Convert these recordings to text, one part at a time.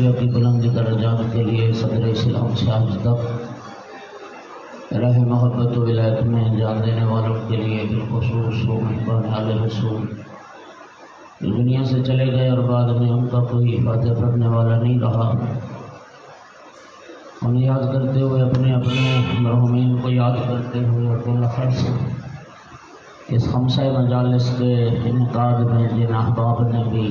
انبیاء کی بلند درجات کے لیے صدر اسلام سے آج تک راہ محبت و ولایت میں جان دینے والوں کے لیے بالخصوص محبان علی رسول دنیا سے چلے گئے اور بعد میں ان کا کوئی حفاظت کرنے والا نہیں رہا، ہم یاد کرتے ہوئے اپنے مرحومین کو یاد کرتے ہوئے اور بالخصوص اس خمسہ مجالس کے انعقاد میں جن احباب نے بھی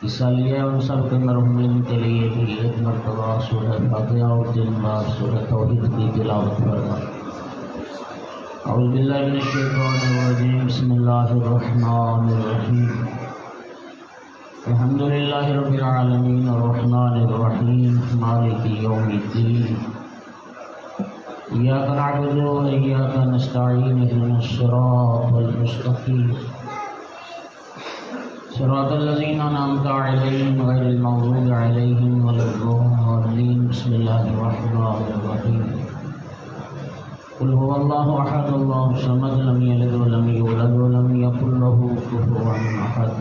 حصہ لیا ان سب کے مرحومین کے لیے بھی ایک مرتبہ سورہ فاتحہ اور 3 بار سورہ توحید کی تلاوت فرمائیں۔ اعوذ باللہ من الشیطان الرجیم، بسم اللہ الرحمن الرحیم، الحمدللہ رب العالمین الرحمن الرحیم مالک یوم الدین، ایاک نعبد و ایاک نستعین، اهدنا الصراط المستقیم، صراط الذین انعمت علیہم غیر المغضوب علیہم ولا الضالین۔ بسم اللہ الرحمن الرحیم، قل هو الله احد الله الصمد لم يلد ولم يولد ولم يكن له كفوا احد۔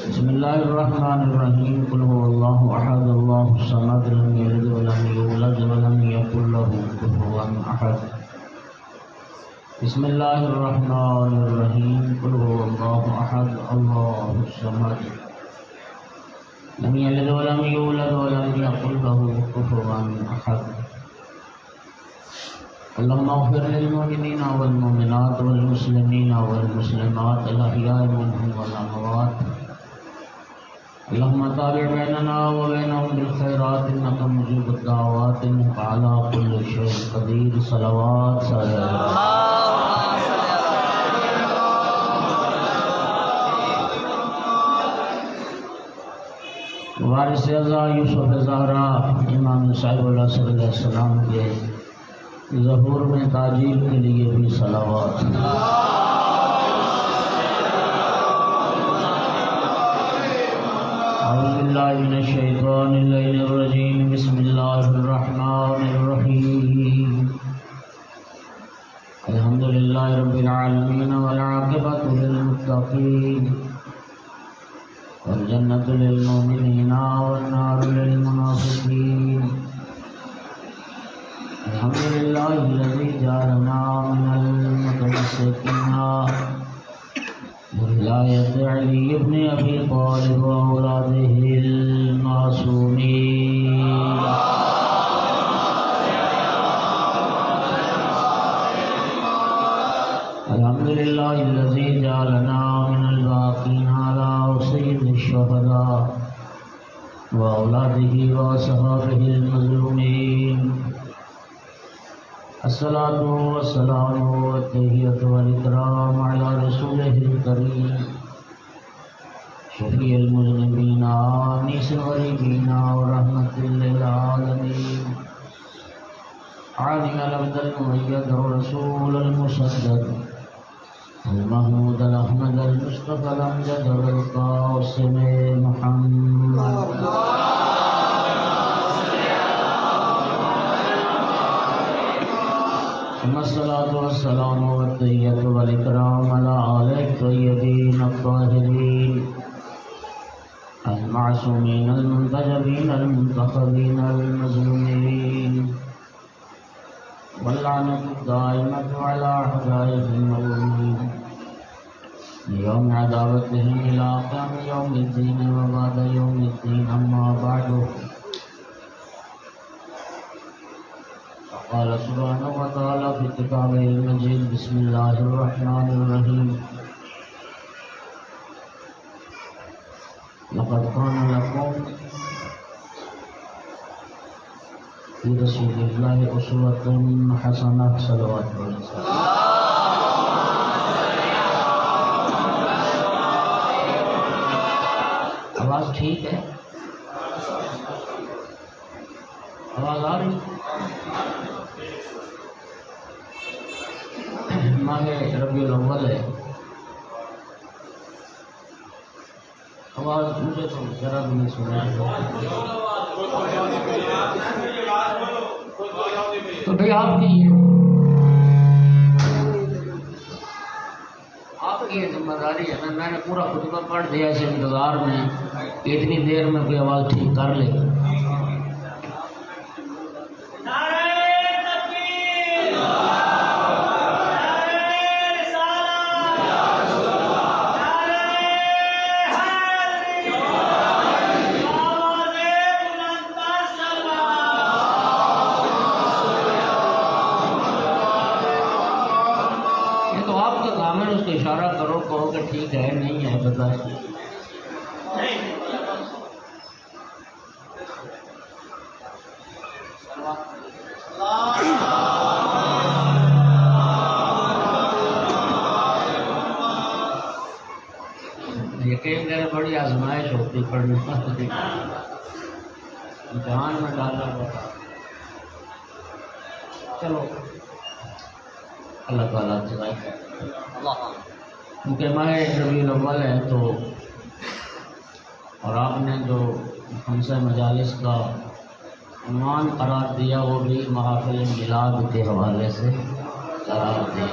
بسم الله الرحمن الرحیم، قل هو الله احد الله الصمد لم يلد ولم يولد ولم يكن له كفوا احد۔ بسم الله الرحمن الرحیم، قل هو الله احد الله الصمد لم يلد ولم يولد ولم يكن له كفوا احد۔ اللهم اغفر للمؤمنین والمؤمنات والمسلمین والمسلمات الاحیاء منهم والاموات، اللهم تابع بیننا وبینهم بالخیرات انک مجیب الدعوات انک علی کل شیء قدیر۔ صلوات وارث اعزا یوسف زہرا امام صاحب العصر علیہ السلام کے ظہور میں تعجیل کے لیے بھی صلوات۔ اعوذ باللہ من الشیطان اللعین الرجیم، بسم اللہ الرحمن الرحیم، الحمدللہ رب العالمین والعاقبۃ للمتقین والجنۃ للمؤمنین والنار للمنافقین، الحمدللہ الذی جعلنا من المتمسکین بولایت علی بن ابی طالب واولادہ المعصومین، الحمدللہ الذی جعلنا من الباقین علی سید الشہداء واولادہ واصحابہ المظلومین، الصلاۃ والسلام والتحیۃ والاکرام علی رسولہ الکریم شفیع المذنبین آنس الغریبین ورحمۃ للعالمین، عالم العبد المؤید الرسول المصدق المحمود الاحمد المصطفى الامجد القاسم محمد، ثم الصلاة والسلام والتحیۃ والاکرام علی آلہ الطیبین الطاہرین المعصومین المنتجبین المنتخبین المظلومین، واللعنۃ الدائمۃ علی اعدائهم المظلومین یوم عداوتهم الی قیام یوم الدین وبعد یوم الدین، اما بعد، قال سبحانہ وتعالی فی کتابہ المجید، بسم اللہ الرحمن الرحیم، لقد کان لکم فی رسول اللہ اسوۃ حسنہ۔ صلوات علیہ۔ آواز ٹھیک ہے؟ آواز آ رہی؟ ماہ ربیع الاول ہے، آواز مجھے تو ذرا بھی نہیں سنائی، تو بھائی آپ کی کی ذمہ داری ہے نا. میں نے پورا خطبہ پڑھ دیا اس انتظار میں کہ اتنی دیر میں کوئی آواز ٹھیک کر لے. اشارہ کرو کہو کہ ٹھیک ہے نہیں ہے بتا. یقین کرے بڑی آزمائش ہوتی پڑھنے پڑتی جان میں ڈالا ہوا. چلو اللہ تعالیٰ سے کیونکہ ماہ ربیع الاول ہے تو اور آپ نے جو خمسہ مجالس کا عنوان قرار دیا وہ بھی محافل میلاد کے حوالے سے قرار دیا.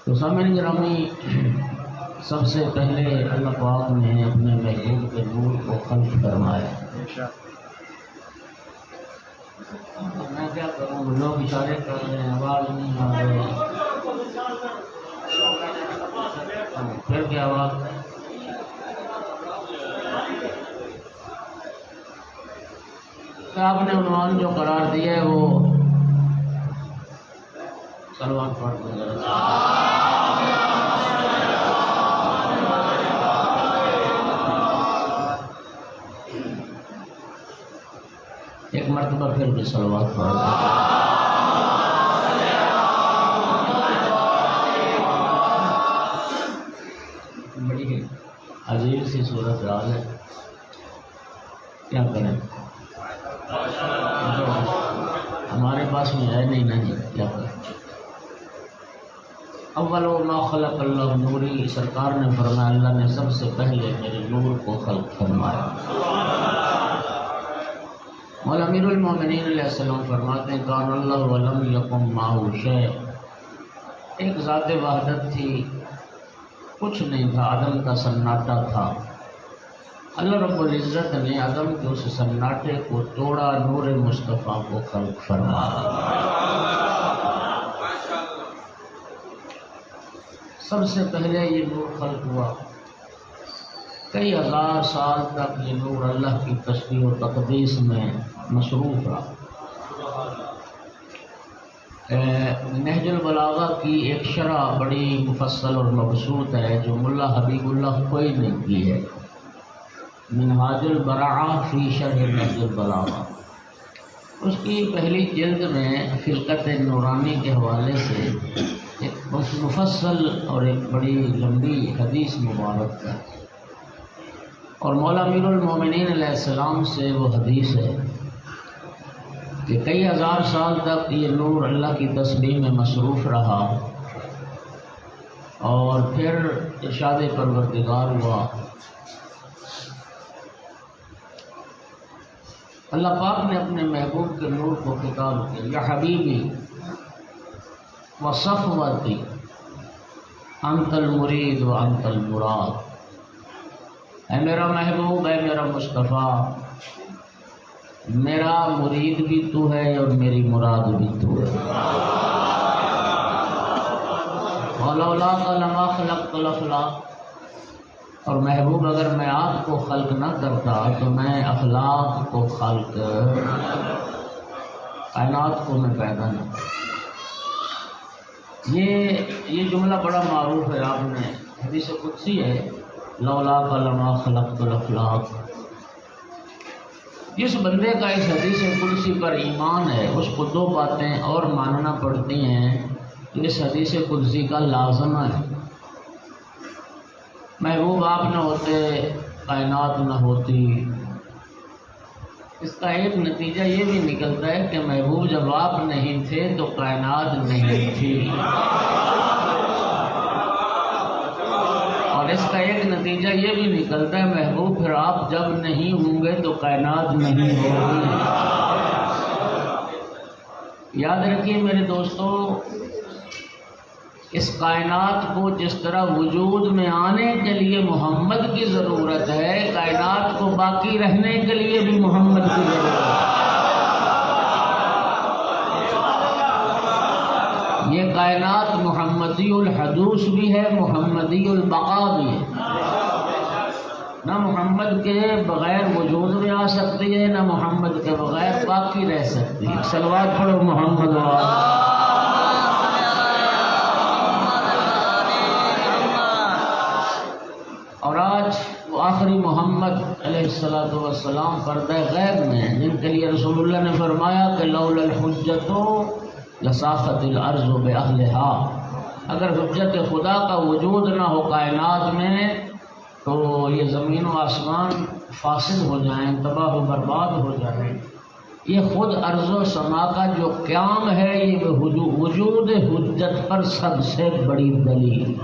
تو سامعین گرامی، سب سے پہلے اللہ پاک نے اپنے محبوب کے نور کو خلق فرمایا. میں کیا کروں، لوگ اشارے کر رہے ہیں، آواز نہیں آ رہی. پھر کیا آواز آپ نے عنوان جو قرار دیا ہے وہ صلوات پڑھ دیں. ایک مرتبہ پھر بھی صلوات پڑھ دیں. بڑی عجیب سی صورت حال ہے، کیا کریں، ہمارے پاس میں ہے نہیں نا جی، کیا کریں. اول ما خلق اللہ نوری، سرکار نے فرمایا اللہ نے سب سے پہلے میرے نور کو خلق فرمایا. مولا امیر المومنین علیہ السلام فرماتے ہیں کان اللہ ولم یکن معہ شیء، ایک ذات وحدت تھی، کچھ نہیں تھا، عدم کا سناٹا تھا. اللہ رب العزت نے عدم کے اس سناٹے کو توڑا، نور مصطفیٰ کو خلق فرمایا. سب سے پہلے یہ نور خلق ہوا. کئی ہزار سال تک یہ نور اللہ کی تسبیح و تقدیس میں مصروف رہا. نہج البلاغہ کی ایک شرح بڑی مفصل اور مبسوط ہے جو ملا حبیب اللہ کوئی نے کی ہے، منہاج البراعہ فی شرح نہج البلاغہ. اس کی پہلی جلد میں خلقت نورانی کے حوالے سے ایک مفصل اور ایک بڑی لمبی حدیث مبارک ہے، اور مولا امیر المومنین علیہ السلام سے وہ حدیث ہے کہ کئی ہزار سال تک یہ نور اللہ کی تسبیح میں مصروف رہا، اور پھر ارشاد پروردگار ہوا. اللہ پاک نے اپنے محبوب کے نور کو خطاب کیا، یا حبیبی وصفوتی انت المرید و انت المراد، اے میرا محبوب، اے میرا مصطفیٰ، میرا مرید بھی تو ہے اور میری مراد بھی تو ہے. ولولاک لما خلقت الافلاق، اور محبوب اگر میں آپ کو خلق نہ کرتا تو میں اخلاق کو خلق، کائنات کو میں پیدا نہ کرتا. یہ جملہ بڑا معروف ہے، آپ نے حدیث قدسی ہے، لولاک لما خلقت الافلاق. جس بندے کا اس حدیث قدسی پر ایمان ہے اس کو دو باتیں اور ماننا پڑتی ہیں جو اس حدیث قدسی کا لازمہ ہے. محبوب آپ نہ ہوتے کائنات نہ ہوتی. اس کا ایک نتیجہ یہ بھی نکلتا ہے کہ محبوب جب آپ نہیں تھے تو کائنات نہیں تھی، اور اس کا ایک نتیجہ یہ بھی نکلتا ہے محبوب پھر آپ جب نہیں ہوں گے تو کائنات نہیں ہوگی. یاد رکھیے میرے دوستو، اس کائنات کو جس طرح وجود میں آنے کے لیے محمد کی ضرورت ہے، کائنات کو باقی رہنے کے لیے بھی محمد کی ضرورت ہے۔ یہ کائنات محمدی الحدوث بھی ہے، محمدی البقا بھی ہے۔ نہ محمد کے بغیر وجود میں آ سکتی ہے، نہ محمد کے بغیر باقی رہ سکتی ہے۔ صلوات پڑھو محمد وآلہ۔ اور آج وہ آخری محمد علیہ السلام پردہ غیب میں ہیں، جن کے لیے رسول اللہ نے فرمایا کہ لولا الحجت لصافت الارض باہلہا، اگر حجت خدا کا وجود نہ ہو کائنات میں تو یہ زمین و آسمان فاسد ہو جائیں، تباہ و برباد ہو جائیں۔ یہ خود ارض و سما کا جو قیام ہے، یہ وجود حجت پر سب سے بڑی دلیل۔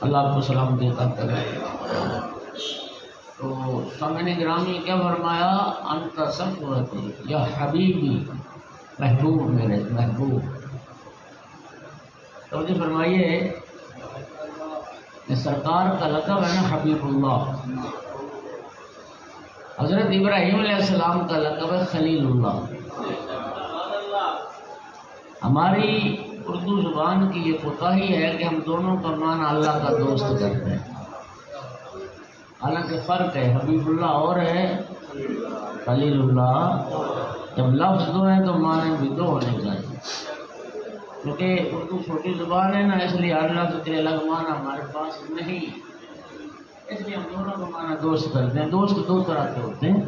اللہ آپ کو سلامتی عطا کرے۔ تو سامعین گرامی کیا فرمایا؟ انت صفوتی یا حبیبی، محبوب میرے محبوب۔ توجہ فرمائیے کہ سرکار کا لقب ہے نا حبیب اللہ، حضرت ابراہیم علیہ السلام کا لقب ہے خلیل اللہ۔ ہماری اردو زبان کی یہ کوتاہی ہے کہ ہم دونوں کا معنی اللہ کا دوست کرتے ہیں، حالانکہ فرق ہے، حبیب اللہ اور ہے خلیل اللہ۔ جب لفظ دو ہیں تو معنی بھی دو ہونے چاہیے، کیونکہ اردو چھوٹی زبان ہے نا، اس لیے ہر لفظ کے الگ معنی ہمارے پاس نہیں، اس لیے ہم دونوں کا معنی دوست کرتے ہیں۔ دوست دو طرح کے ہوتے ہیں،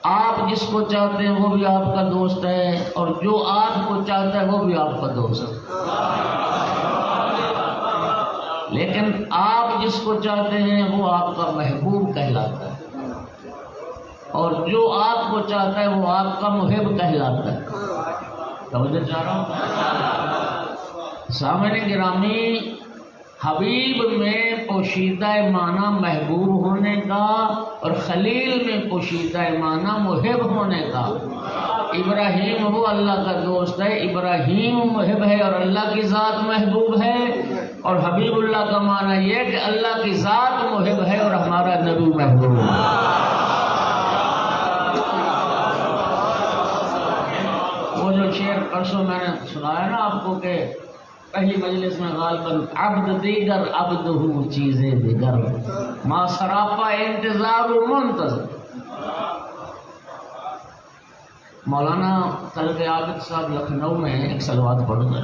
آپ جس کو چاہتے ہیں وہ بھی آپ کا دوست ہے، اور جو آپ کو چاہتا ہے وہ بھی آپ کا دوست ہے۔ لیکن آپ جس کو چاہتے ہیں وہ آپ کا محبوب کہلاتا ہے، اور جو آپ کو چاہتا ہے وہ آپ کا محب کہلاتا ہے۔ توجہ چاہ رہا ہوں سامعین گرامی، حبیب میں پوشیدہ معنی محبوب ہونے کا، اور خلیل میں پوشیدہ معنی محب ہونے کا۔ ابراہیم وہ اللہ کا دوست ہے، ابراہیم محب ہے اور اللہ کی ذات محبوب ہے، اور حبیب اللہ کا معنی یہ کہ اللہ کی ذات محب ہے اور ہمارا نبی محبوب ہے۔ وہ جو شعر پرسوں میں نے سنایا نا آپ کو کہ پہلی مجلس میں غالباً عبد دیگر عبد ہو چیزیں دیگر، ما سراپا انتظار و منتظر۔ مولانا طلب عابد صاحب لکھنؤ میں ایک صلوات پڑھ گئے،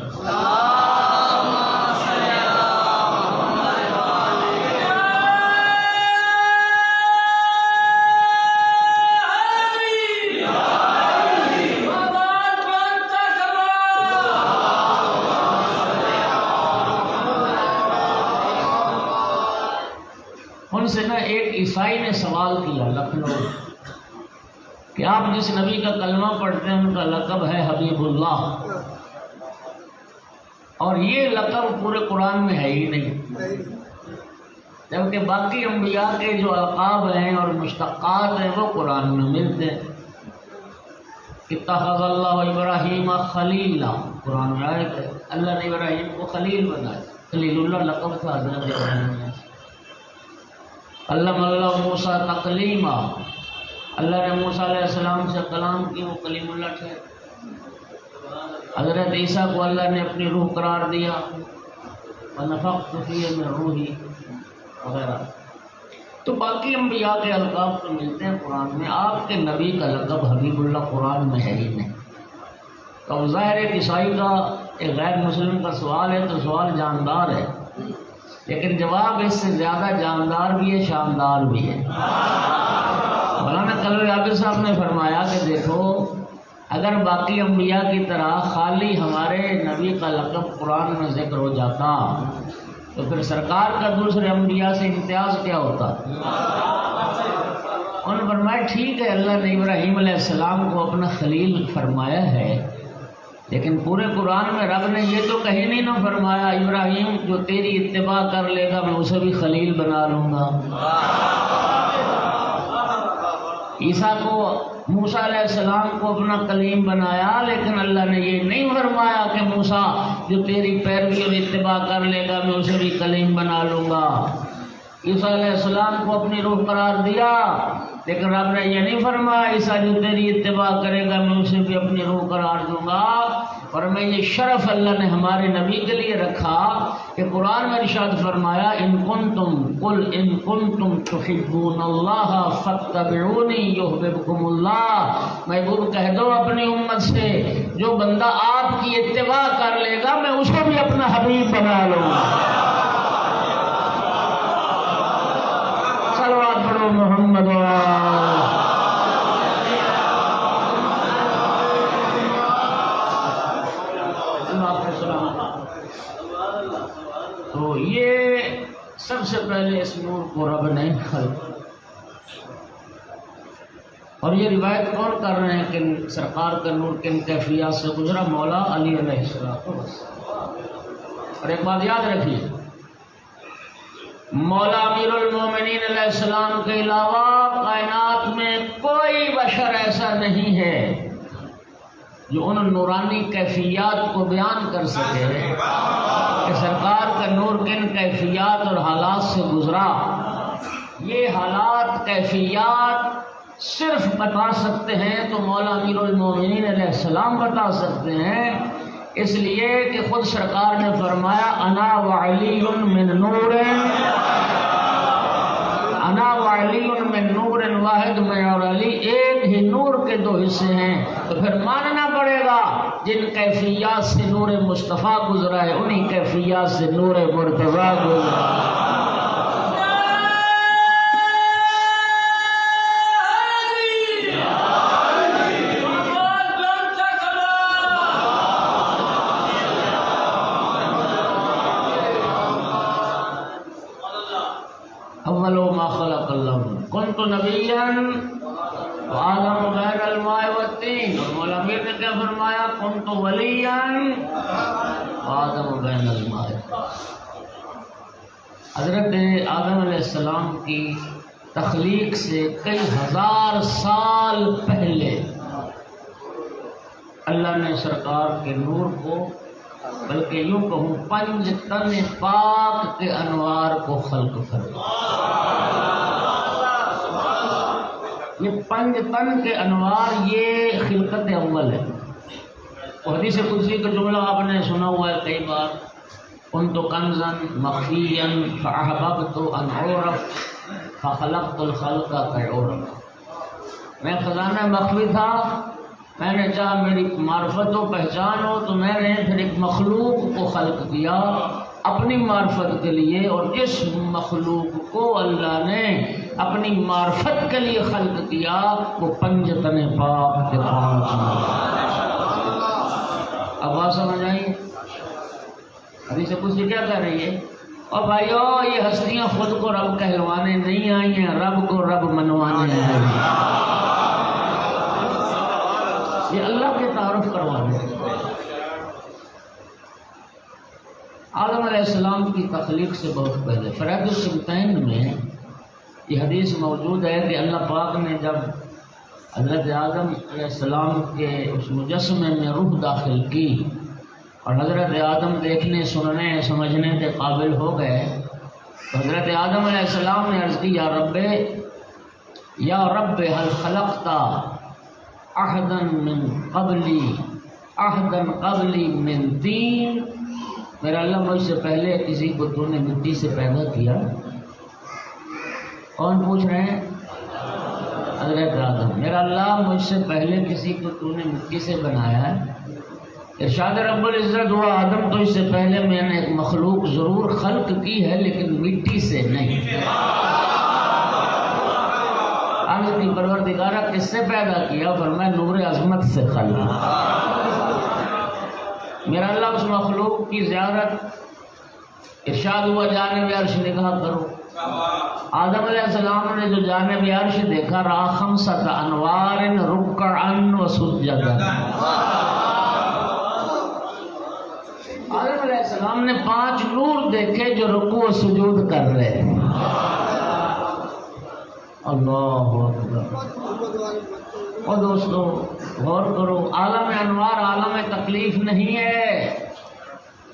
ان سے نا ایک عیسائی نے سوال کیا لکھنؤ کہ آپ جس نبی کا کلمہ پڑھتے ہیں ان کا لقب ہے حبیب اللہ، اور یہ لقب پورے قرآن میں ہے ہی نہیں، جبکہ باقی انبیاء کے جو القاب ہیں اور مشتقات ہیں وہ قرآن میں ملتے ہیں۔ اتخذ اللہ ابراہیم خلیلا، قرآن میں آیت ہے، اللہ نے ابراہیم کو خلیل بنایا، خلیل اللہ لقب تھا حضرت ابراہیم نے۔ علم اللہ موسیٰ تکلیما، اللہ نے موسیٰ علیہ السلام سے کلام کی، وہ کلیم اللہ تھے۔ حضرت عیسیٰ کو اللہ نے اپنی روح قرار دیا، ونفخت فیہ من روحی وغیرہ۔ تو باقی انبیاء کے القاب تو ملتے ہیں قرآن میں، آپ کے نبی کا لقب حبیب اللہ قرآن میں ہے ہی نہیں۔ تو ظاہر ہے عیسائی کا ایک غیر مسلم کا سوال ہے تو سوال جاندار ہے، لیکن جواب اس سے زیادہ جاندار بھی ہے، شاندار بھی ہے۔ مولانا طلب عابد صاحب نے فرمایا کہ دیکھو، اگر باقی انبیاء کی طرح خالی ہمارے نبی کا لقب قرآن میں ذکر ہو جاتا تو پھر سرکار کا دوسرے انبیاء سے امتیاز کیا ہوتا؟ انہوں نے فرمایا ٹھیک ہے، اللہ نے ابراہیم علیہ السلام کو اپنا خلیل فرمایا ہے، لیکن پورے قرآن میں رب نے یہ تو کہیں نہیں نہ فرمایا ابراہیم جو تیری اتباع کر لے گا میں اسے بھی خلیل بنا لوں گا۔ عیسیٰ کو موسیٰ علیہ السلام کو اپنا کلیم بنایا، لیکن اللہ نے یہ نہیں فرمایا کہ موسیٰ جو تیری پیروی اور اتباع کر لے گا میں اسے بھی کلیم بنا لوں گا۔ عیسیٰ علیہ السلام کو اپنی روح قرار دیا، لیکن رب نے یہ نہیں فرمایا عیسیٰ جو تیری اتباع کرے گا میں اسے بھی اپنی روح قرار دوں گا۔ اور میں یہ شرف اللہ نے ہمارے نبی کے لیے رکھا کہ قرآن میں ارشاد فرمایا ان کنتم تحبون اللہ فاتبعونی یحببکم اللہ۔ محبوب کہہ دو اپنی امت سے جو بندہ آپ کی اتباع کر لے گا میں اسے بھی اپنا حبیب بنا لوں گا۔ صلوات پڑھو محمد تو یہ سب سے پہلے اس نور کو رب نے خلق، اور یہ روایت کون کر رہے ہیں کہ سرکار کا نور کن کیفیات سے گزرا؟ مولا علی علیہ السلام۔ اور ایک بات یاد رکھیے، مولا امیر المومنین علیہ السلام کے علاوہ کائنات میں کوئی بشر ایسا نہیں ہے جو ان نورانی کیفیات کو بیان کر سکے کہ سرکار کا نور کن کیفیات اور حالات سے گزرا۔ یہ حالات کیفیات صرف بتا سکتے ہیں تو مولا امیر المومنین علیہ السلام بتا سکتے ہیں، اس لیے کہ خود سرکار نے فرمایا انا وعلی من نور، انا وعلی من نور واحد، میں اور علی ایک ہی نور کے دو حصے ہیں۔ تو پھر ماننا پڑے گا جن کیفیات سے نور مصطفیٰ گزرا ہے انہی کیفیات سے نور مرتضیٰ گزرا۔ اول ما خلق اللہ کنت نبیا وآدم بین الماء والطین، اور مولا امیر نے کیا فرمایا؟ کنت ولیا وآدم بین الماء۔ حضرت آدم علیہ السلام کی تخلیق سے کئی ہزار سال پہلے اللہ نے سرکار کے نور کو، بلکہ یوں کہوں 5 تن پاک کے انوار کو خلق فرمایا۔ یہ 5 تن کے انوار یہ خلقت اول ہے۔ حدیث قدسی کا جملہ آپ نے سنا ہوا ہے کئی بار، کنت کنزا مخفیا فاحببت ان اعرف فخلقت الخلق کعرف۔ میں خزانہ مخفی تھا، میں نے چاہا میری معرفت و پہچان ہو تو میں نے پھر ایک مخلوق کو خلق کیا اپنی معرفت کے لیے، اور جس مخلوق کو اللہ نے اپنی معرفت کے لیے خلق کیا وہ 5 تن پاک کے 5 اب بات سمجھ آئی؟ حدیث قدسی کیا کہہ رہی ہے؟ اور بھائیو یہ ہستیاں خود کو رب کہلوانے نہیں آئی ہیں، رب کو رب منوانے آئی ہیں، یہ اللہ کے تعارف کروانے ہیں۔ آدم علیہ السلام کی تخلیق سے بہت پہلے فرائض السبتین میں یہ حدیث موجود ہے کہ اللہ پاک نے جب حضرت آدم علیہ السلام کے اس مجسمے میں روح داخل کی اور حضرت آدم دیکھنے سننے سمجھنے کے قابل ہو گئے تو حضرت آدم علیہ السلام نے عرض کی یا رب هل خلقت احدا من قبلی من طین، میرا اللہ مجھ سے پہلے کسی کو تو نے مٹی سے پیدا کیا؟ کون پوچھ رہے ہیں؟ حضرت آدم۔ میرا اللہ مجھ سے پہلے کسی کو تو نے مٹی سے بنایا ہے؟ ارشاد رب العزت ہوا آدم تو اس سے پہلے میں نے ایک مخلوق ضرور خلق کی ہے لیکن مٹی سے نہیں۔ آگے پروردگارہ کس سے پیدا کیا؟ فرمایا نور عظمت سے خلق۔ میرا اللہ اس مخلوق کی زیارت ارشاد ہوا جانب عرش نگاہ کرو۔ آدم علیہ السلام نے جو جانب عرش دیکھا رہا 5 انوار رکعا و سجدا۔ آدم علیہ السلام نے 5 نور دیکھے جو رکوع و سجود کر رہے ہیں۔ اللہ اکبر۔ اور دوستو غور کرو، عالم انوار عالم تکلیف نہیں ہے۔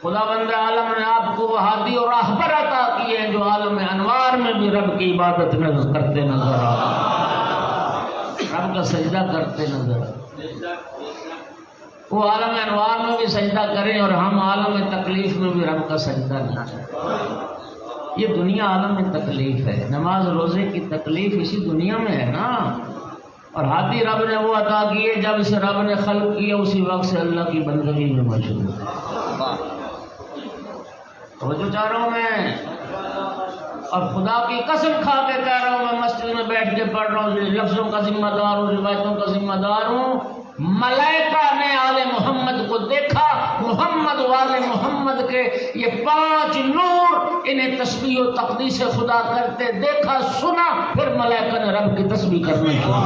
خدا بند عالم نے آپ کو وہ ہادی اور راہبر عطا کیے ہیں جو عالم انوار میں بھی رب کی عبادت کرتے نظر آتے، رب کا سجدہ کرتے نظر آتے۔ وہ عالم انوار میں بھی سجدہ کریں اور ہم عالم تکلیف میں بھی رب کا سجدہ نہ کریں۔ یہ دنیا عالم تکلیف ہے، نماز روزے کی تکلیف اسی دنیا میں ہے نا۔ اور ہاتھی رب نے وہ عطا کیے جب سے رب نے خلق کیا اسی وقت سے اللہ کی بندگی میں مشغول ہے۔ تو جو چاہ رہا ہوں میں، اور خدا کی قسم کھا کے کہہ رہا ہوں، میں مسجد میں بیٹھ کے پڑھ رہا ہوں، لفظوں کا ذمہ دار ہوں، روایتوں کا ذمہ دار ہوں۔ ملائکہ نے آل محمد کو دیکھا، محمد وال محمد کے یہ 5 نور انہیں تسبیح و تقدیس خدا کرتے دیکھا سنا، پھر ملائکہ نے رب کی تسبیح کرنے شروع۔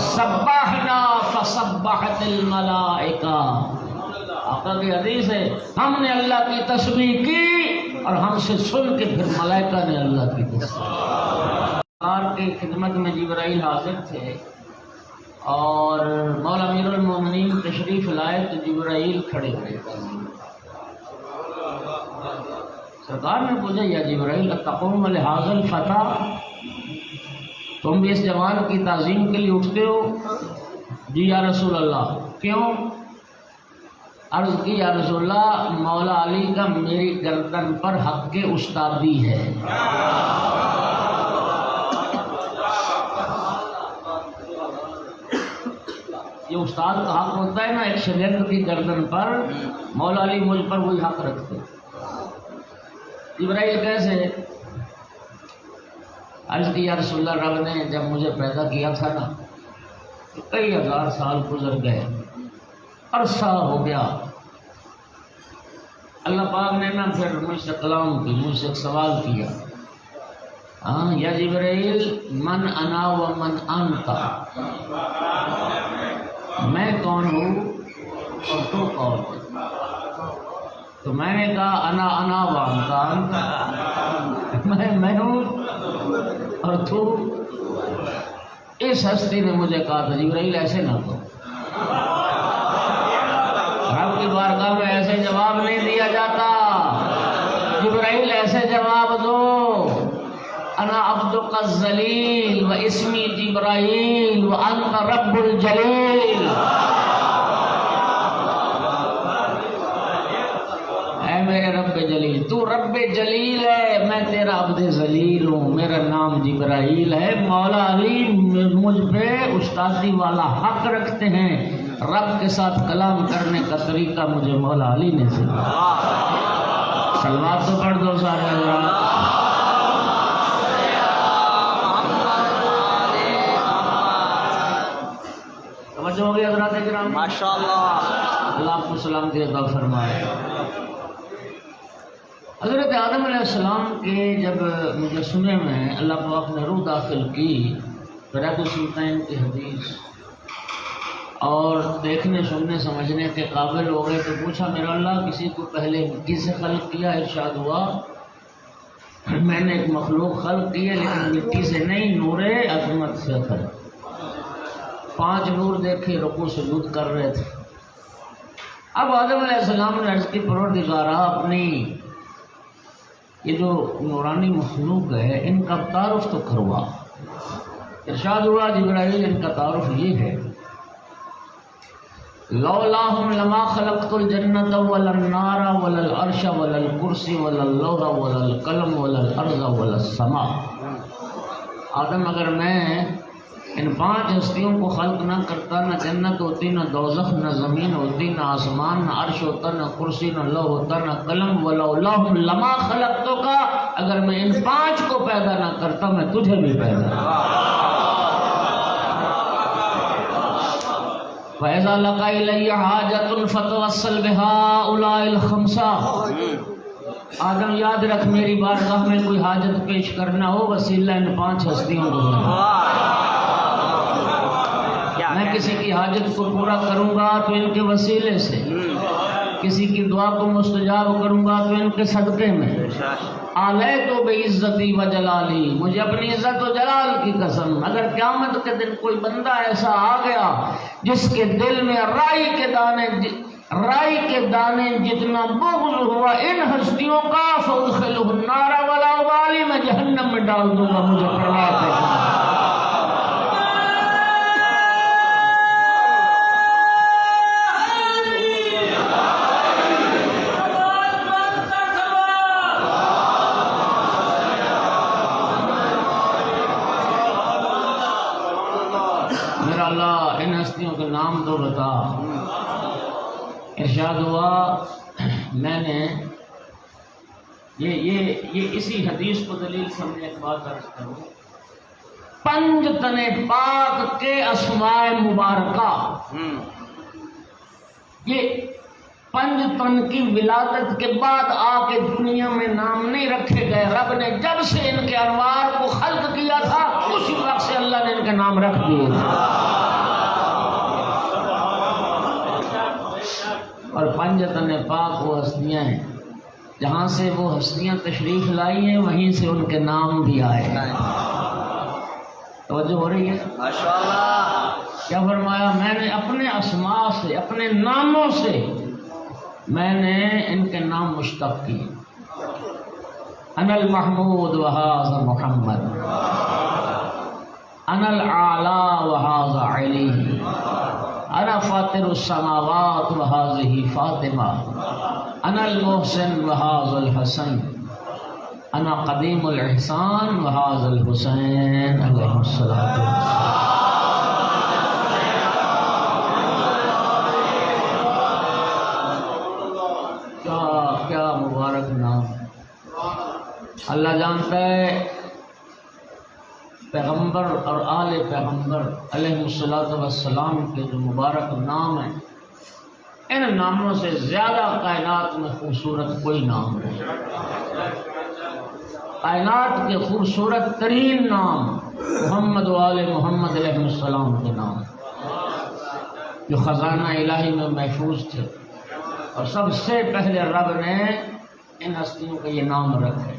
سبحنا فسبحت الملائکہ، آقا کی حدیث ہے، ہم نے اللہ کی تسبیح کی اور ہم سے سن کے پھر ملائکہ نے اللہ کی تسبیح۔ سرکار کی خدمت میں جبرائیل حاضر تھے اور مولا امیر المومنین تشریف لائے تو جبرائیل کھڑے ہوئے۔ سرکار نے پوچھا یا جبرائیل تقوم لہذا الفتى، تم بھی اس جوان کی تعظیم کے لیے اٹھتے ہو؟ جی یا رسول اللہ، کیوں؟ عرض کی یا رسول اللہ، مولا علی کا میری گردن پر حق کے استادی ہے۔ یہ استاد کا حق ہوتا ہے نا، ایک شاگرد کی گردن پر، مولا علی مجھ پر وہی حق رکھتے۔ جبرائیل کیسے؟ عرض کی یا رسول اللہ، رب نے جب مجھے پیدا کیا تھا نا تو کئی ہزار سال گزر گئے، عرصہ ہو گیا، اللہ پاک نے نا پھر مجھ سے کلام کی، مجھ سے ایک سوال کیا، ہاں یا جبرائیل من انا و من انت، میں کون ہوں اور تو کون ہے؟ تو میں نے کہا انا انا و انت، میں ہوں اور تو۔ اس ہستی نے مجھے کہا تھا جبرائیل ایسے نہ دو، رب کی بارگاہ میں ایسے جواب نہیں دیا جاتا، جبرائیل ایسے جواب دو، انا عبدک الذلیل و اسمی جبرائیل و انت رب الجلیل۔ اے میرے رب جلیل، تو رب جلیل ہے، میں تیرا عبد ذلیل ہوں، میرا نام جبرائیل ہے۔ مولا علی مجھ پہ استادی والا حق رکھتے ہیں، رب کے ساتھ کلام کرنے کا طریقہ مجھے مولا علی نے سکھایا۔ سلوات تو پڑھ دو سارے حضرات۔ توجہ ہو گئی حضرات کرام؟ ماشاءاللہ، اللہ آپ کو سلام کی عطا فرمائے۔ حضرت آدم علیہ السلام کے جب مجسمے میں اللہ پاک نے روح داخل کی، رد السلطین کی حدیث، اور دیکھنے سننے سمجھنے کے قابل ہو گئے تو پوچھا میرا اللہ کسی کو پہلے مٹی سے خلق کیا؟ ارشاد ہوا میں نے ایک مخلوق خلق کی ہے لیکن مٹی سے نہیں، نور عظمت سے خلق۔ 5 نور دیکھے، رکوع سجود کر رہے تھے۔ اب آدم علیہ السلام نے عرض کی پروردگارا اپنی یہ جو نورانی مخلوق ہے ان کا تعارف تو کروا۔ ارشاد ہوا جبرائیل ان کا تعارف یہ ہے، لولاہم لما خلقت الجنت ولا النار ولا العرش ولا الکرسی ولا اللوح ولا القلم ولا الارض ولا السماء۔ آدم اگر میں ان 5 ہستیوں کو خلق نہ کرتا، نہ جنت ہوتی، نہ دوزخ، نہ زمین ہوتی، نہ آسمان، نہ عرش ہوتا، نہ کرسی، نہ لوح ہوتا، نہ قلم، ولولاہم لما خلقتو کا، اگر میں ان 5 کو پیدا نہ کرتا میں تجھے بھی پیدا فَإِذَا لَقَ إِلَيَّ حَاجَةٌ فَتَوَسَّلْ بِهَٰؤُلَاءِ الْخَمْسَةِ۔ آدم یاد رکھ میری بارگاہ میں کوئی حاجت پیش کرنا ہو وسیلہ ان 5 ہستیوں کو حاجت کو پورا کروں گا تو ان کے وسیلے سے، کسی کی دعا کو مستجاب کروں گا تو ان کے صدقے میں۔ علیت و بعزتی و جلالی، مجھے اپنی عزت و جلال کی قسم، اگر قیامت کے دن کوئی بندہ ایسا آ گیا جس کے دل میں رائی کے دانے جتنا بغض ہوا ان ہستیوں کا، فادخلہ النار ولا ابالی، میں جہنم میں ڈال دوں گا، مجھے پرواہ نہیں۔ میرا اللہ ان ہستیوں کے نام تو بتا۔ ارشاد ہوا، میں نے یہ اسی حدیث کو دلیل سمجھے ایک بات عرض کروں، پنج تن پاک کے اسماء مبارکہ، یہ پنج تن کی ولادت کے بعد آ کے دنیا میں نام نہیں رکھے گئے، رب نے جب سے ان کے انوار کو خلق کیا تھا اسی وقت سے اللہ نے ان کے نام رکھ دیے، اور پنج تن پاک وہ ہستیاں ہیں جہاں سے وہ ہستیاں تشریف لائی ہیں وہیں سے ان کے نام بھی آئے۔ توجہ ہو رہی ہے؟ ماشاءاللہ۔ کیا فرمایا؟ میں نے اپنے اسماء سے، اپنے ناموں سے میں نے ان کے نام مشتق کیے۔ انا المحمود وہذا محمد، انا الاعلی وہذا علی، انا فاطر السماوات وہذہ فاطمہ، انا المحسن وہذا الحسن، انا قدیم الاحسان وہذا الحسین علیہ الصلوۃ والسلام۔ کیا مبارک نام! اللہ جانتا ہے پیغمبر اور آل پیغمبر علیہ الصلوۃ والسلام کے جو مبارک نام ہیں، ان ناموں سے زیادہ کائنات میں خوبصورت کوئی نام نہیں۔ کائنات کے خوبصورت ترین نام محمد و آل محمد علیہ السلام کے نام، جو خزانہ الہی میں محفوظ تھے، اور سب سے پہلے رب نے ان ہستیوں کے یہ نام رکھے،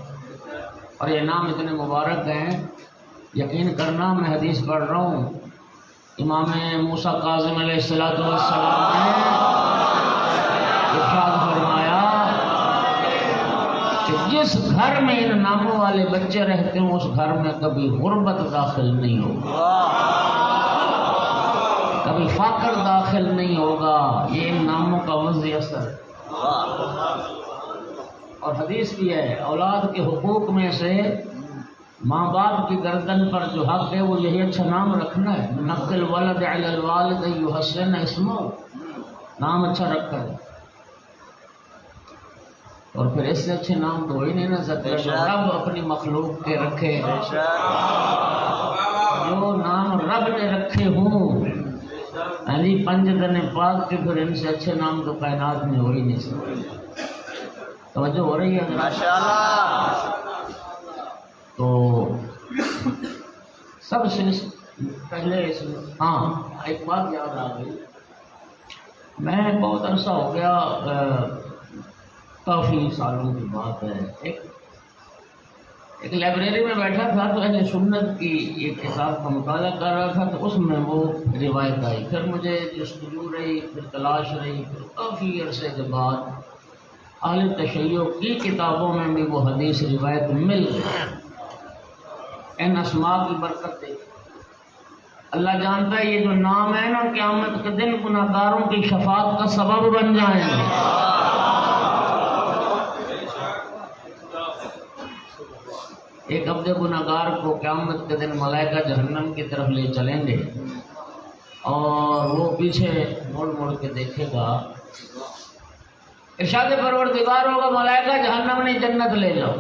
اور یہ نام اتنے مبارک ہیں، یقین کرنا میں حدیث پڑھ رہا ہوں، امام موسیٰ کاظم علیہ السلام نے ارشاد فرمایا کہ جس گھر میں ان ناموں والے بچے رہتے ہیں اس گھر میں کبھی غربت داخل نہیں ہوگا، کبھی فقر داخل نہیں ہوگا، یہ ان ناموں کا وضع اثر ہے۔ اور حدیث بھی ہے، اولاد کے حقوق میں سے ماں باپ کی گردن پر جو حق ہے وہ یہی اچھا نام رکھنا ہے، من حق الولد علی الوالد یحسن اسمہ، نام اچھا رکھا ہے، اور پھر اس سے اچھے نام تو ہی نہیں نہ سکتے جو رب اپنی مخلوق کے رکھے، جو نام رب نے رکھے ہوں، علی پنج تن پاک کے، پھر ان سے اچھے نام تو کائنات میں ہو ہی نہیں سکتے۔ توجہ ہو رہی ہے ماشاءاللہ؟ تو سب سے پہلے ایک بات یاد آ گئی، میں بہت عرصہ ہو گیا، کافی سالوں کی بات ہے، ایک لائبریری میں بیٹھا تھا تو اہل سنت کی ایک کتاب کا مطالعہ کر رہا تھا، تو اس میں وہ روایت آئی، پھر مجھے جستجو رہی، پھر تلاش رہی، پھر کافی عرصے کے بعد اہل تشیع کی کتابوں میں بھی وہ حدیث روایت مل گئی۔ ان اسماء کی برکت ہے، اللہ جانتا ہے یہ جو نام ہے نا قیامت کے دن گناہگاروں کی شفاعت کا سبب بن جائیں گے۔ ایک عبد گناہگار کو قیامت کے دن ملائکہ جہنم کی طرف لے چلیں گے، اور وہ پیچھے مڑ مڑ کے دیکھے گا، ارشاد پروردگار ہوگا ملائکہ جہنم نہیں جنت لے جاؤ۔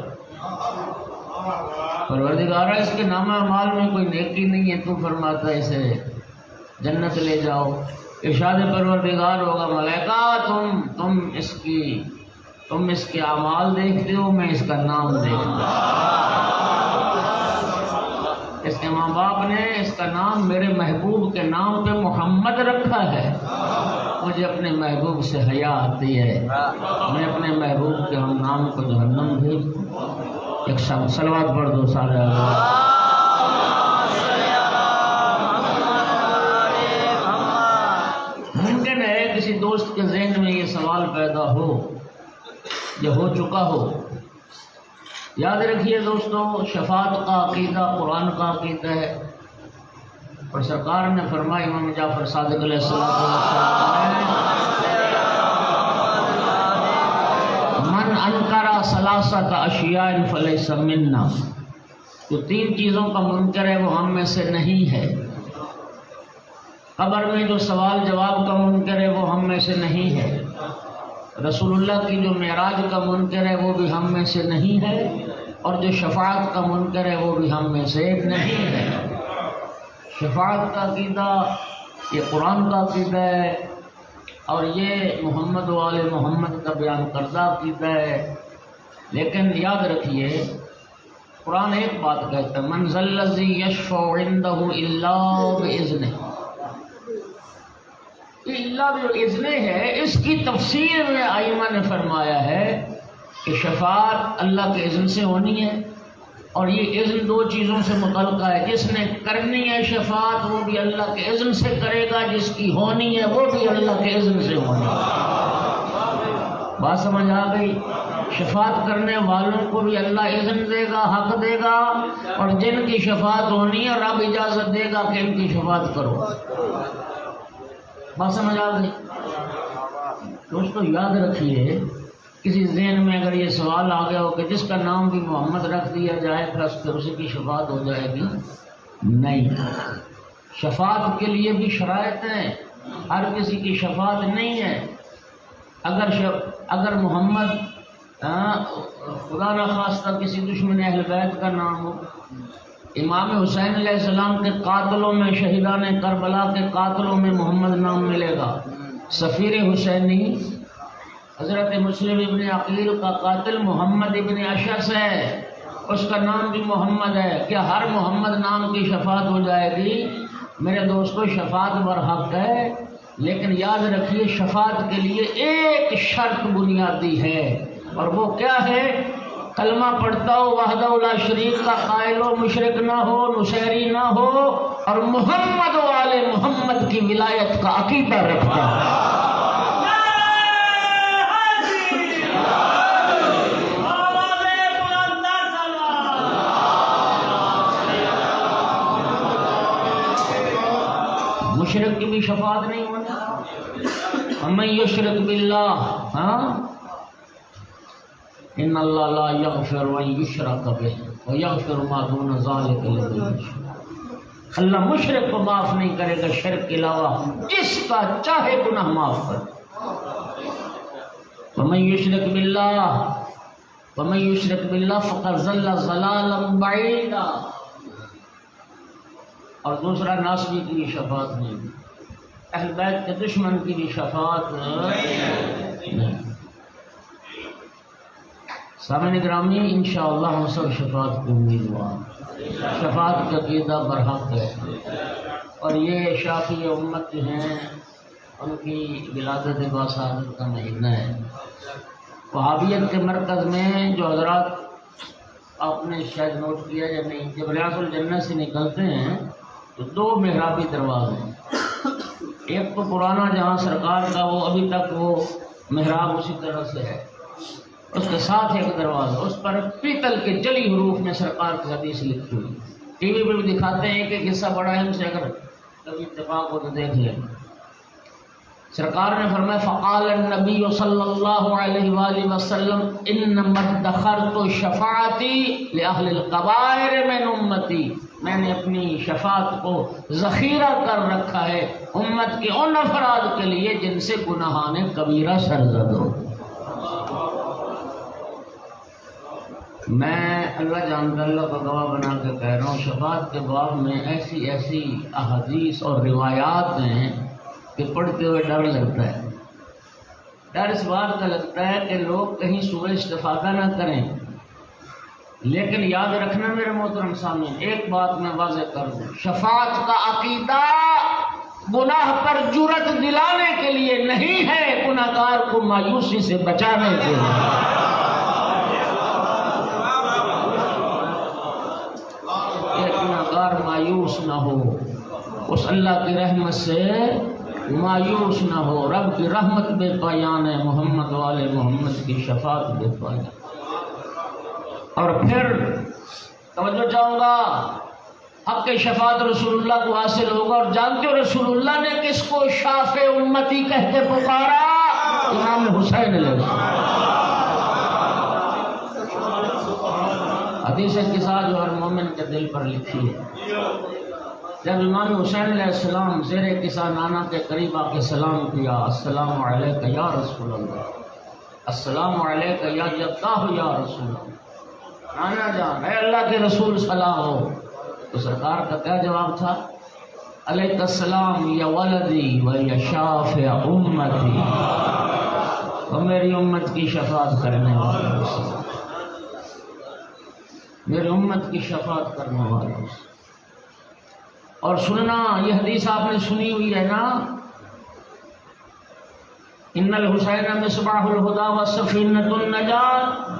پروردگار اس کے نامہ اعمال میں کوئی نیکی نہیں ہے، تو فرماتا ہے اسے جنت لے جاؤ۔ ارشاد پروردگار ہوگا ملائکہ تم اس کے اعمال دیکھتے ہو، میں اس کا نام دیکھتا ہوں۔ اس کے ماں باپ نے اس کا نام میرے محبوب کے نام پہ محمد رکھا ہے. مجھے اپنے محبوب سے حیا آتی ہے، میں اپنے محبوب کے ہم نام کو جہنم بھیج دوں. ایک صلوات پڑھ دو سارے. ممکن ہے کسی دوست کے ذہن میں یہ سوال پیدا ہو یا ہو چکا ہو. یاد رکھیے دوستو، شفاعت کا عقیدہ قرآن کا عقیدہ ہے، اور سرکار نے فرمایا امام جعفر صادق علیہ السلام من انکر ثلاثۃ اشیاء فلیس منا، جو 3 چیزوں کا منکر ہے وہ ہم میں سے نہیں ہے. قبر میں جو سوال جواب کا منکر ہے وہ ہم میں سے نہیں ہے. رسول اللہ کی جو معراج کا منکر ہے وہ بھی ہم میں سے نہیں ہے، اور جو شفاعت کا منکر ہے وہ بھی ہم میں سے نہیں ہے. شفاعت کا عقیدہ یہ قرآن کا عقیدہ ہے، اور یہ محمد و آل محمد کا بیان کردہ عقیدہ ہے. لیکن یاد رکھیے، قرآن ایک بات کہتا ہے، من ذا الذی یشفع عندہ الا باذنہ. اللہ جو اذن ہے، اس کی تفسیر میں ائمہ نے فرمایا ہے کہ شفاعت اللہ کے اذن سے ہونی ہے، اور یہ اذن 2 چیزوں سے متعلقہ ہے. جس نے کرنی ہے شفاعت وہ بھی اللہ کے اذن سے کرے گا، جس کی ہونی ہے وہ بھی اللہ کے اذن سے ہونی ہے. بات سمجھ آ گئی؟ شفاعت کرنے والوں کو بھی اللہ اذن دے گا، حق دے گا، اور جن کی شفاعت ہونی ہے رب اجازت دے گا کہ ان کی شفاعت کرو. بات سمجھ آ گئی؟ دوستو یاد رکھیے، کسی ذہن میں اگر یہ سوال آ گیا ہو کہ جس کا نام بھی محمد رکھ دیا جائے بس پھر اسی کی شفاعت ہو جائے گی، نہیں. شفاعت کے لیے بھی شرائط ہیں، ہر کسی کی شفاعت نہیں ہے. اگر محمد خدا نخواستہ کسی دشمن اہل بیت کا نام ہو، امام حسین علیہ السلام کے قاتلوں میں، شہیدان کربلا کے قاتلوں میں محمد نام ملے گا. سفیر حسینی حضرت مسلم ابن عقیل کا قاتل محمد ابن اشعث ہے، اس کا نام بھی محمد ہے. کیا ہر محمد نام کی شفاعت ہو جائے گی؟ میرے دوستو شفاعت برحق ہے، لیکن یاد رکھیے شفاعت کے لیے ایک شرط بنیادی ہے، اور وہ کیا ہے؟ کلمہ پڑھتا ہو، وحدہ لا شریک کا قائل ہو، مشرک نہ ہو، نصیری نہ ہو، اور محمد و آل محمد کی ولایت کا عقیدہ رکھتا ہے. مشرک کی بھی شفاعت نہیں ہوتی. ومن یشرک باللہ ان اللہ لا یغفر ان یشرک بہ ویغفر ما دون ذلک لمن یشاء. اللہ مشرک کو معاف نہیں کرے گا شرک کے علاوہ جس کا چاہے گناہ معاف کر. ومن یشرک باللہ فقد ضل ضلالا بعیدا. اور دوسرا ناصبی کی بھی شفاعت نہیں، اہل بیت کے دشمن کی بھی شفاعت نہیں. سامعین گرامی، انشاءاللہ ہم سب شفاعت کے امیدوار. شفاعت کا عقیدہ برحق ہے، اور یہ شافعی امت جو ہیں ان کی ولادت باسعادت کا مہینہ ہے. وہابیت کے مرکز میں جو حضرات آپ نے شاید نوٹ کیا یا نہیں، جب ریاض الجنہ سے نکلتے ہیں تو 2 محرابی دروازے ہیں. ایک تو پرانا جہاں سرکار کا وہ ابھی تک وہ محراب اسی طرح سے ہے، اس کے ساتھ ایک دروازہ، اس پر پیتل کے جلی حروف میں سرکار کی حدیث لکھی ہوئی. ٹی وی پہ بھی دکھاتے ہیں کہ قصہ بڑا ہے، ہم سے اگر کبھی اتفاق ہو تو دیکھ لیں. سرکار نے فرمایا فقال النبی صلی اللہ علیہ وآلہ وسلم انما ادخرت شفاعتی لأہل القبائر من امتی. میں نے اپنی شفاعت کو ذخیرہ کر رکھا ہے امت کے ان افراد کے لیے جن سے گناہان کبیرہ سرزد ہو. میں اللہ جانتا اللہ کو گواہ بنا کے کہہ رہا ہوں، شفاعت کے باب میں ایسی احادیث اور روایات ہیں کہ پڑھتے ہوئے ڈر لگتا ہے. ڈر اس بات کا لگتا ہے کہ لوگ کہیں سوء استفادہ نہ کریں. لیکن یاد رکھنا میرے محترم سامعین، ایک بات میں واضح کر دوں، شفاعت کا عقیدہ گناہ پر جرأت دلانے کے لیے نہیں ہے، گناہگار کو مایوسی سے بچانے کے لیے۔ ایک گناہگار مایوس نہ ہو، اس اللہ کی رحمت سے مایوس نہ ہو۔ رب کی رحمت بے پایان ہے، محمد والے محمد کی شفاعت بے پایان۔ اور پھر توجہ چاہوں گا، حق شفاعت رسول اللہ کو حاصل ہوگا۔ اور جانتے ہو رسول اللہ نے کس کو شافع امتی کہہ کے پکارا؟ امام حسین علیہ السلام۔ حدیث قصہ جو ہر مومن کے دل پر لکھی ہے، جب امام حسین علیہ السلام زیر قصہ نانا کے قریب آ کے سلام کیا، السلام علیک یا رسول اللہ، السلام علیک یا جدہ یا رسول اللہ، نانا جان اے اللہ کے رسول سلام ہو، تو سرکار کا کیا جواب تھا؟ علیک السلام یا ولدی و یا شافع امتی، تو میری امت کی شفاعت کرنے والا، میری امت کی شفاعت کرنے والا۔ اور سننا، یہ حدیث آپ نے سنی ہوئی ہے نا، ان الحسین مصباح الہدی و سفینۃ النجات۔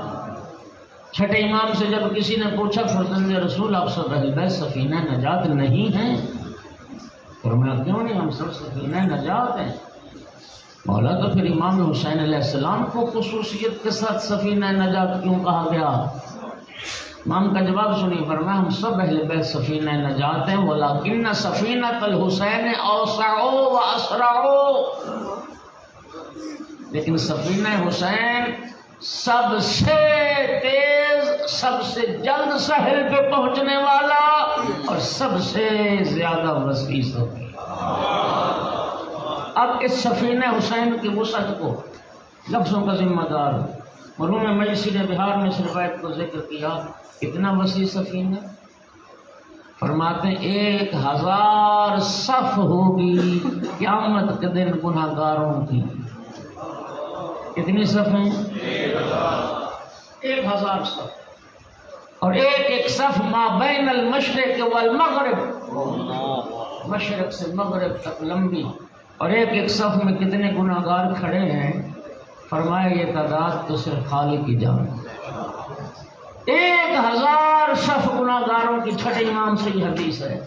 چھٹے امام سے جب کسی نے پوچھا فرزند رسول آپ سب اہل بیت سفینہ نجات نہیں ہیں؟ فرمایا کیوں نہیں، ہم سب سفینہ نجات ہیں۔ مولا تو پھر امام حسین علیہ السلام کو خصوصیت کے ساتھ سفینہ نجات کیوں کہا گیا؟ امام کا جواب سنیے، فرمایا ہم سب اہل بیت سفینہ نجات ہیں، ولیکن سفینۃ الحسین اوسع و اسرع، لیکن سفینہ حسین سب سے تیز، سب سے جلد ساحل پہ پہنچنے والا اور سب سے زیادہ وسیع سفینہ۔ اب اس سفینہ حسین کی وسعت کو لفظوں کا ذمہ دار مرحوم مجلسی نے بہار میں اس روایت کو ذکر کیا، اتنا وسیع سفینہ، فرماتے ہیں 1000 صف ہوگی قیامت کے دن گناہگاروں کی۔ کتنی صف ہیں؟ 1000 صف، اور ایک صف ما بین المشرق والمغرب، مشرق سے مغرب تک لمبی، اور ایک صف میں کتنے گناہگار کھڑے ہیں؟ فرمایا یہ تعداد تو صرف خالق کی جانتا ہے۔ 1000 صف گناہگاروں کی، چھٹے امام سے یہ حدیث ہے۔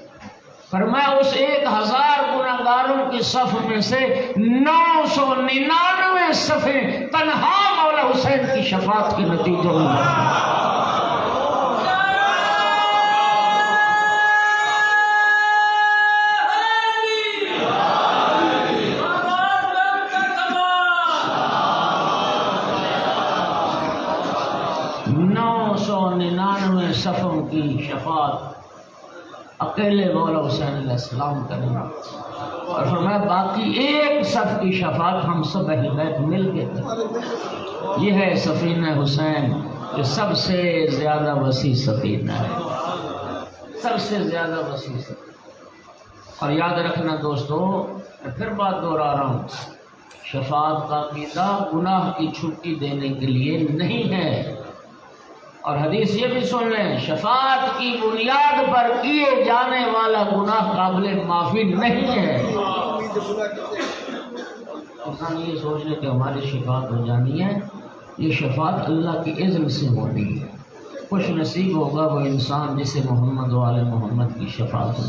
فرمایا اس 1000 گناہگاروں کی صف میں سے 999 صفیں تنہا مولا حسین کی شفاعت کے نتیجے میں۔ صفوں کی شفاعت اکیلے مولا حسین علیہ السلام کریں، اور فرمایا باقی ایک صف کی شفاعت ہم سب اہل بیت مل کے کریں۔ یہ ہے سفینہ حسین، جو سب سے زیادہ وسیع سفینہ ہے، سب سے زیادہ وسیع سفینہ۔ اور یاد رکھنا دوستو، میں پھر بات دوہرا رہا ہوں، شفاعت کا عقیدہ گناہ کی چھٹی دینے کے لیے نہیں ہے۔ اور حدیث یہ بھی سن لیں، شفاعت کی بنیاد پر کیے جانے والا گناہ قابل معافی نہیں ہے۔ انسان یہ سوچ لے کہ ہماری شفاعت ہو جانی ہے، یہ شفاعت اللہ کی اذن سے ہونی ہے۔ خوش نصیب ہوگا وہ انسان جسے محمد والے محمد کی شفاعت ہو،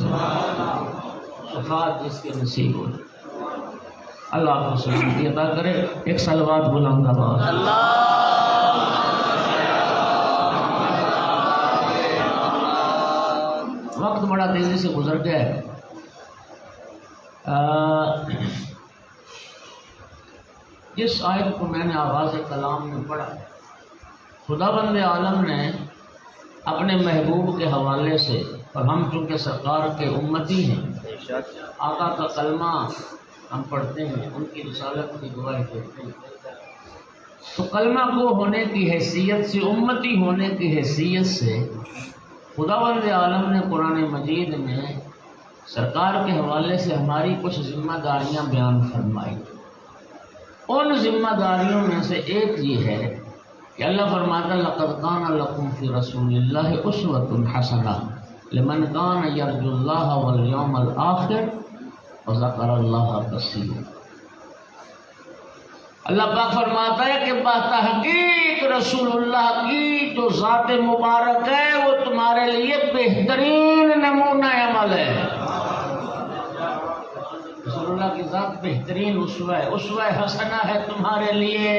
شفاعت جس کے نصیب ہو۔ اللہ آپ کو سلامتی عطا کرے۔ ایک صلوات بلند آواز۔ وقت بڑا تیزی سے گزر گیا ہے۔ جس آیت کو میں نے آغاز کلام میں پڑھا، خداوند عالم نے اپنے محبوب کے حوالے سے، اور ہم چونکہ سرکار کے امتی ہیں، آقا کا کلمہ ہم پڑھتے ہیں، ان کی رسالت کی گواہی دیتے ہیں، تو کلمہ گو ہونے کی حیثیت سے، امتی ہونے کی حیثیت سے خداوند عالم نے قرآن مجید میں سرکار کے حوالے سے ہماری کچھ ذمہ داریاں بیان فرمائی۔ ان ذمہ داریوں میں سے ایک یہ ہے کہ اللہ فرماتا ہے لقد کان لکم فی رسول اللہ اسوۃ حسنہ لمن کان یرجو اللہ والیوم الآخر وذکر اللہ کثیرا۔ اللہ پاک فرماتا ہے کہ بتحقیق رسول اللہ کی جو ذات مبارک ہے وہ تمہارے لیے بہترین نمونہ عمل ہے۔ رسول اللہ کی ذات بہترین اسوہ ہے، اسوہ حسنہ ہے تمہارے لیے۔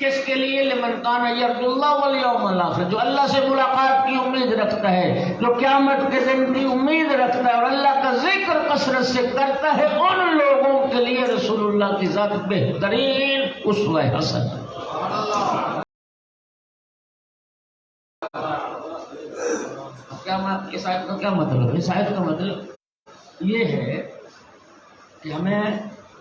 کس کے لیے؟ لمن کان یرجو اللہ والیوم الآخر، جو اللہ سے ملاقات کی امید رکھتا ہے، جو قیامت کے دن کی امید رکھتا ہے اور اللہ کا ذکر کثرت سے کرتا ہے، ان لوگوں کے لیے رسول اللہ کی ذات بہترین اسوہ حسن۔ اس آیت کا کیا مطلب ہے؟ اس آیت کا مطلب یہ ہے کہ ہمیں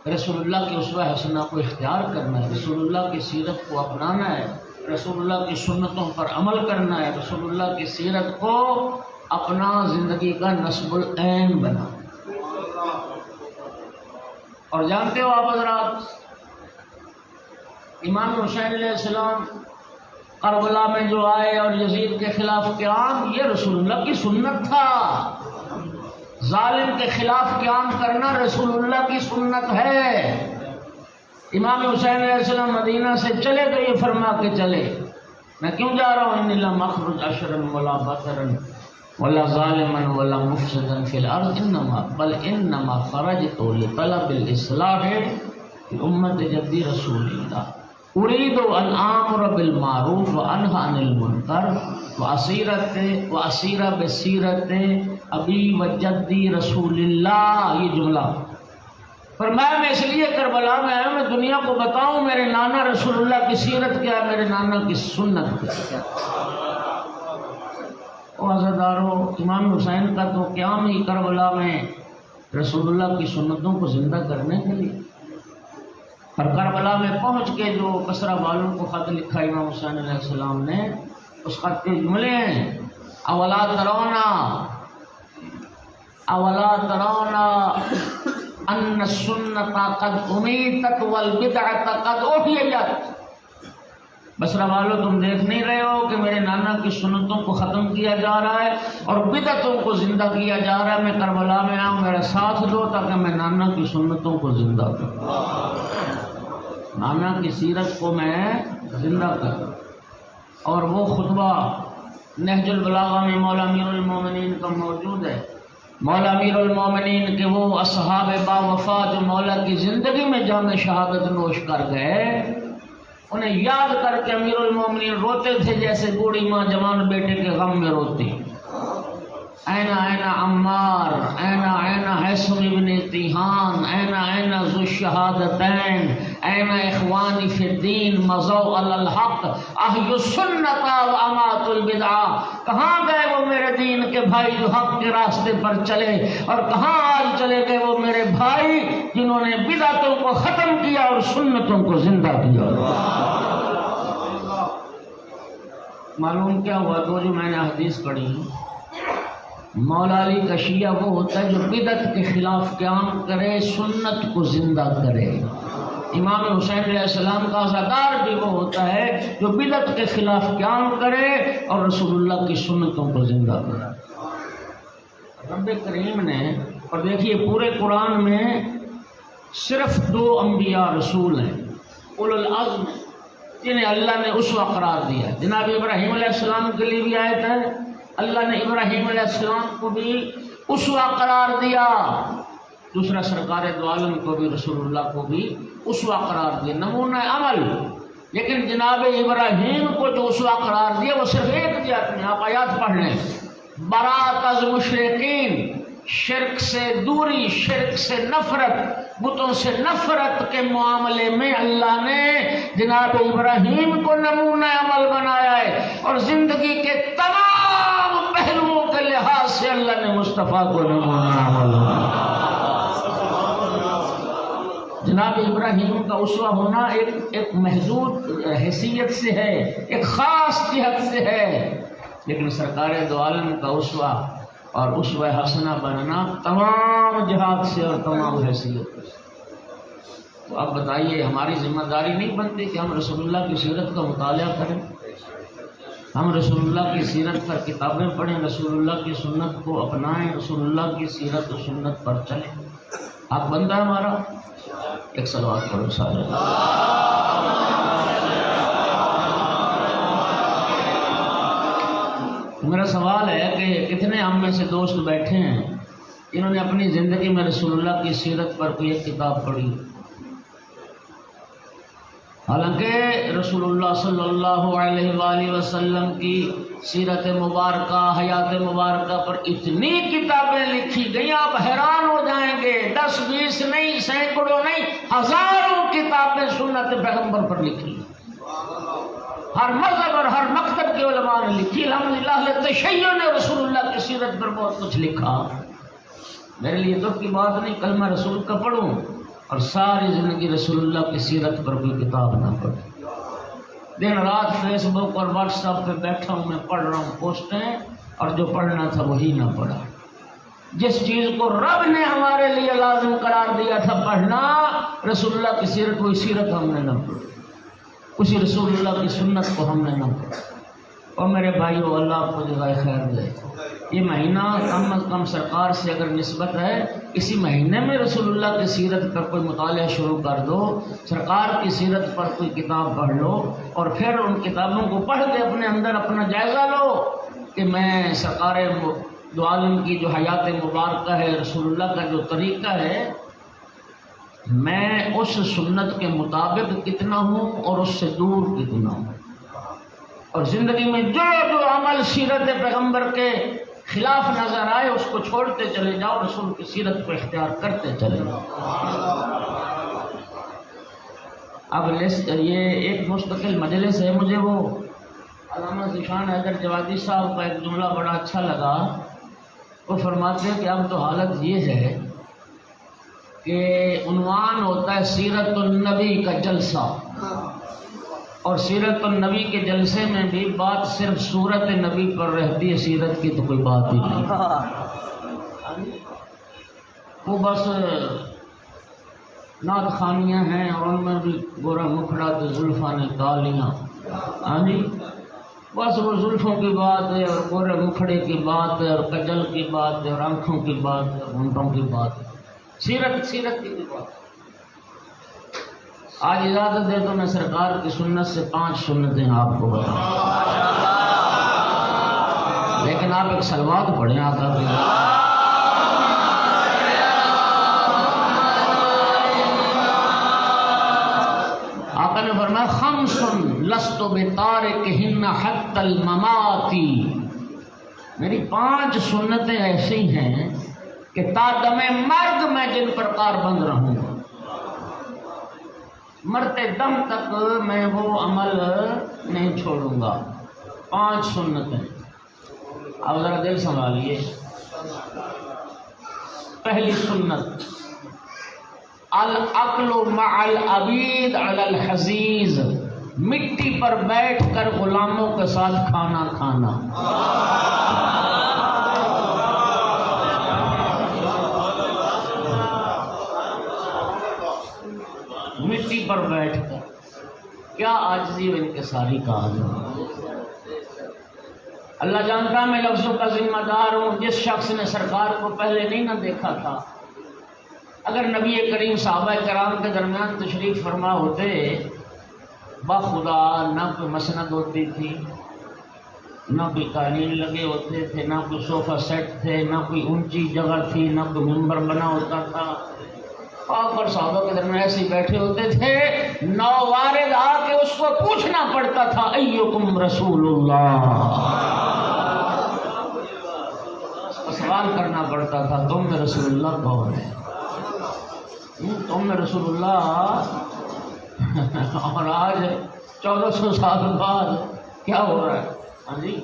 رسول اللہ کی اسوہ حسنہ کو اختیار کرنا ہے، رسول اللہ کی سیرت کو اپنانا ہے، رسول اللہ کی سنتوں پر عمل کرنا ہے، رسول اللہ کی سیرت کو اپنا زندگی کا نصب العین بنا۔ اور جانتے ہو آپ حضرات، امام حسین علیہ السلام کربلا میں جو آئے اور یزید کے خلاف قیام، یہ رسول اللہ کی سنت تھا۔ ظالم کے خلاف قیام کرنا رسول اللہ کی سنت ہے۔ امام حسین علیہ السلام مدینہ سے چلے تو یہ فرما کے چلے، میں کیوں جا رہا ہوں؟ انی لم اخرج اشرا ولا بطرا ولا ظالما ولا مفسدا فی الارض انما خرجت لطلب الاصلاح امت جدی رسول اللہ اريد ان آمر بالمعروف وانهى عن المنکر واسیر بسیرت ابی و جدی رسول اللہ۔ یہ جملہ فرمایا میں اس لیے کربلا میں آیا، میں دنیا کو بتاؤں میرے نانا رسول اللہ کی سیرت کیا ہے، میرے نانا کی سنت کیا ہے۔ او عزادارو، امام حسین کا تو قیام ہی کربلا میں رسول اللہ کی سنتوں کو زندہ کرنے کے لیے۔ اور کربلا میں پہنچ کے جو بصرہ والوں کو خط لکھا امام حسین علیہ السلام نے، اس خط کے جملے ہیں اولا ترونا ان السنت قد امیتت والبدعۃ قد احییت۔ بصرہ والوں، تم دیکھ نہیں رہے ہو کہ میرے نانا کی سنتوں کو ختم کیا جا رہا ہے اور بدعتوں کو زندہ کیا جا رہا ہے۔ میں کربلا میں آؤں، میرا ساتھ دو تاکہ میں نانا کی سنتوں کو زندہ کروں، نانا کی سیرت کو میں زندہ کروں۔ اور وہ خطبہ نہج البلاغہ میں مولا امیر المومنین کا موجود ہے۔ مولا امیر المومنین کے وہ اصحاب با وفا جو مولا کی زندگی میں جام شہادت نوش کر گئے، انہیں یاد کر کے امیر المومنین روتے تھے جیسے بوڑھی ماں جوان بیٹے کے غم میں روتی۔ اینا اینا عمار، اینا اینا حیثم ابن تیہان، اینا اینا ذو الشہادتین، اینا اخوانی فی الدین مضوا علی الحق احیوا السنۃ واماتوا البدعہ۔ کہاں گئے وہ میرے دین کے بھائی جو حق کے راستے پر چلے، اور کہاں آج چلے گئے وہ میرے بھائی جنہوں نے بدعتوں کو ختم کیا اور سنتوں کو زندہ کیا۔ معلوم کیا ہوا؟ تو جو میں نے حدیث پڑھی، مولا علی کا شیعہ وہ ہوتا ہے جو بدعت کے خلاف قیام کرے، سنت کو زندہ کرے۔ امام حسین علیہ السلام کا عزادار بھی وہ ہوتا ہے جو بدعت کے خلاف قیام کرے اور رسول اللہ کی سنتوں کو زندہ کرے۔ رب کریم نے، اور دیکھیے پورے قرآن میں صرف 2 انبیاء رسول ہیں اولو العزم جنہیں اللہ نے اسوہ قرار دیا۔ جناب ابراہیم علیہ السلام کے لیے بھی آیت ہے، اللہ نے ابراہیم علیہ السلام کو بھی اسوہ قرار دیا، دوسرا سرکار دو عالم کو بھی، رسول اللہ کو بھی اسوہ قرار دیا، نمونہ عمل۔ لیکن جناب ابراہیم کو جو اسوہ قرار دیا وہ صرف ایک جات میں، آپ آیات پڑھ لیں، برات از مشرکین، شرک سے دوری، شرک سے نفرت، بتوں سے نفرت کے معاملے میں اللہ نے جناب ابراہیم کو نمونہ عمل بنایا ہے، اور زندگی کے تمام پہلوؤں کے لحاظ سے اللہ نے مصطفیٰ کو نمونہ عمل بنایا۔ جناب ابراہیم کا اسوہ ہونا ایک محدود حیثیت سے ہے، ایک خاص جہت سے ہے، لیکن سرکار دو عالم کا اسوہ اور اسوہ حسنہ بننا تمام جہات سے اور تمام حیثیت سے۔ تو اب بتائیے ہماری ذمہ داری نہیں بنتی کہ ہم رسول اللہ کی سیرت کا مطالعہ کریں، ہم رسول اللہ کی سیرت پر کتابیں پڑھیں، رسول اللہ کی سنت کو اپنائیں، رسول اللہ کی سیرت و سنت پر چلیں؟ حق بنتا ہے ہمارا؟ ایک صلوات پڑھو سارے۔ میرا سوال ہے کہ کتنے ہم میں سے دوست بیٹھے ہیں انہوں نے اپنی زندگی میں رسول اللہ کی سیرت پر کوئی ایک کتاب پڑھی؟ حالانکہ رسول اللہ صلی اللہ علیہ وآلہ وسلم کی سیرت مبارکہ، حیات مبارکہ پر اتنی کتابیں لکھی گئی آپ حیران ہو جائیں گے، 10 20 نہیں، سینکڑوں نہیں، ہزاروں کتابیں سنت پیغمبر پر لکھی، ہر مذہب اور ہر مکتب کے علماء نے لکھی۔ الحمدللہ اہل تشیع نے رسول اللہ کی سیرت پر بہت کچھ لکھا۔ میرے لیے دکھ کی بات نہیں کلمہ رسول کا پڑھوں اور ساری زندگی رسول اللہ کی سیرت پر کوئی کتاب نہ پڑھوں، دن رات فیس بک اور واٹس ایپ پہ بیٹھا ہوں، میں پڑھ رہا ہوں پوسٹیں، اور جو پڑھنا تھا وہی نہ پڑھا۔ جس چیز کو رب نے ہمارے لیے لازم قرار دیا تھا پڑھنا، رسول اللہ کی سیرت، کوئی سیرت ہم نے نہ پڑھی، اسی رسول اللہ کی سنت کو ہم نے نہ پڑھا۔ اور میرے بھائیو، اللہ آپ کو جزائے خیر دے، یہ مہینہ کم از کم سرکار سے اگر نسبت ہے، اسی مہینے میں رسول اللہ کی سیرت پر کوئی مطالعہ شروع کر دو، سرکار کی سیرت پر کوئی کتاب پڑھ لو، اور پھر ان کتابوں کو پڑھ کے اپنے اندر اپنا جائزہ لو کہ میں سرکار دو عالم کی جو حیات مبارکہ ہے، رسول اللہ کا جو طریقہ ہے، میں اس سنت کے مطابق کتنا ہوں اور اس سے دور کتنا ہوں، اور زندگی میں جو جو عمل سیرت پیغمبر کے خلاف نظر آئے اس کو چھوڑتے چلے جاؤ، رسول کی سیرت کو اختیار کرتے چلے جاؤ۔ اب یہ ایک مستقل مجلس ہے، مجھے وہ علامہ ذیشان حیدر جوادی صاحب کا ایک جملہ بڑا اچھا لگا۔ وہ فرماتے ہیں کہ اب تو حالت یہ ہے کہ عنوان ہوتا ہے سیرت النبی کا جلسہ، اور سیرت النبی کے جلسے میں بھی بات صرف صورت نبی پر رہتی ہے، سیرت کی تو کوئی بات ہی نہیں، وہ بس نعت خوانیاں ہیں، اور ان میں بھی گورا مکھڑا تو زلفاں نے کالیاں، ہاں جی، بس وہ زلفوں کی بات ہے، اور گورے مکھڑے کی بات ہے، اور کجل کی بات ہے، اور آنکھوں کی بات ہے، اور ہونٹوں کی بات ہے، سیرت کی بھی بات ہے۔ آج اجازت دے تو میں سرکار کی سنت سے 5 سنتیں آپ کو بتاؤں، لیکن آپ ایک صلوات پڑھیں آقا کی۔ آقا نے فرمایا خمس لست بتارکہن حتی الممات، میری 5 سنتیں ایسی ہیں کہ تا دم مرگ میں جن پر کاربند رہوں گا، مرتے دم تک میں وہ عمل نہیں چھوڑوں گا۔ 5 سنتیں، اب ذرا دل سنبھالیے۔ پہلی سنت الاکل مع العبید علی الحزیز، مٹی پر بیٹھ کر غلاموں کے ساتھ کھانا کھانا۔ مٹی پر بیٹھ کر، کیا عاجزی و انکساری کا عالم۔ اللہ جانتا میں لفظوں کا ذمہ دار ہوں۔ جس شخص نے سرکار کو پہلے نہیں نہ دیکھا تھا، اگر نبی کریم صحابہ کرام کے درمیان تشریف فرما ہوتے، بخدا نہ کوئی مسند ہوتی تھی، نہ کوئی قالین لگے ہوتے تھے، نہ کوئی صوفہ سیٹ تھے، نہ کوئی اونچی جگہ تھی، نہ کوئی منبر بنا ہوتا تھا، اور صحابہ کے درمیان ایسے ہی بیٹھے ہوتے تھے۔ نووارد آ کے اس کو پوچھنا پڑتا تھا ایکم رسول اللہ، سوال کرنا پڑتا تھا تم میں رسول اللہ کون ہے، تم میں رسول اللہ۔ اور آج 1400 سال بعد کیا ہو رہا ہے؟ ہاں جی،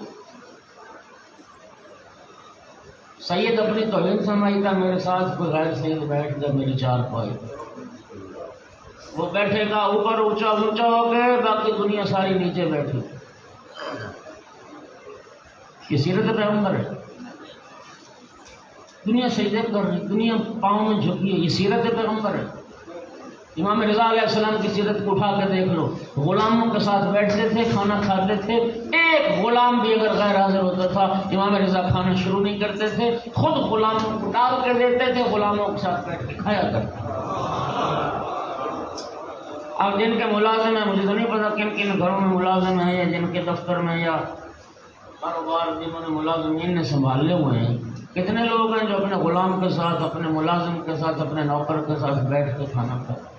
سید اپنی توہین فرمائی تھا، میرے ساتھ کوئی غیر سید بیٹھ گیا میری 4 پائی، وہ بیٹھے گا اوپر اونچا اونچا ہو گئے، باقی دنیا ساری نیچے بیٹھی۔ یہ سیرت پیغمبر ہے، دنیا سجدے کر رہی، دنیا پاؤں میں جھکی ہے، یہ سیرت پیغمبر ہے۔ امام رضا علیہ السلام کی سیرت کو اٹھا کے دیکھ لو، غلاموں کے ساتھ بیٹھتے تھے، کھانا کھاتے تھے، ایک غلام بھی اگر غیر حاضر ہوتا تھا امام رضا کھانا شروع نہیں کرتے تھے، خود غلاموں کو ڈال کے دیتے تھے، غلاموں کے ساتھ بیٹھ کے کھایا کرتے۔ اب جن کے ملازم ہیں، مجھے تو نہیں پتا کن کن گھروں میں ملازم ہیں، یا جن کے دفتر میں یا کاروبار جنہوں نے ملازمین نے سنبھالے ہوئے ہیں، کتنے لوگ ہیں جو اپنے غلام کے ساتھ، اپنے ملازم کے ساتھ، اپنے نوکر کے ساتھ بیٹھ کے کھانا کھاتے۔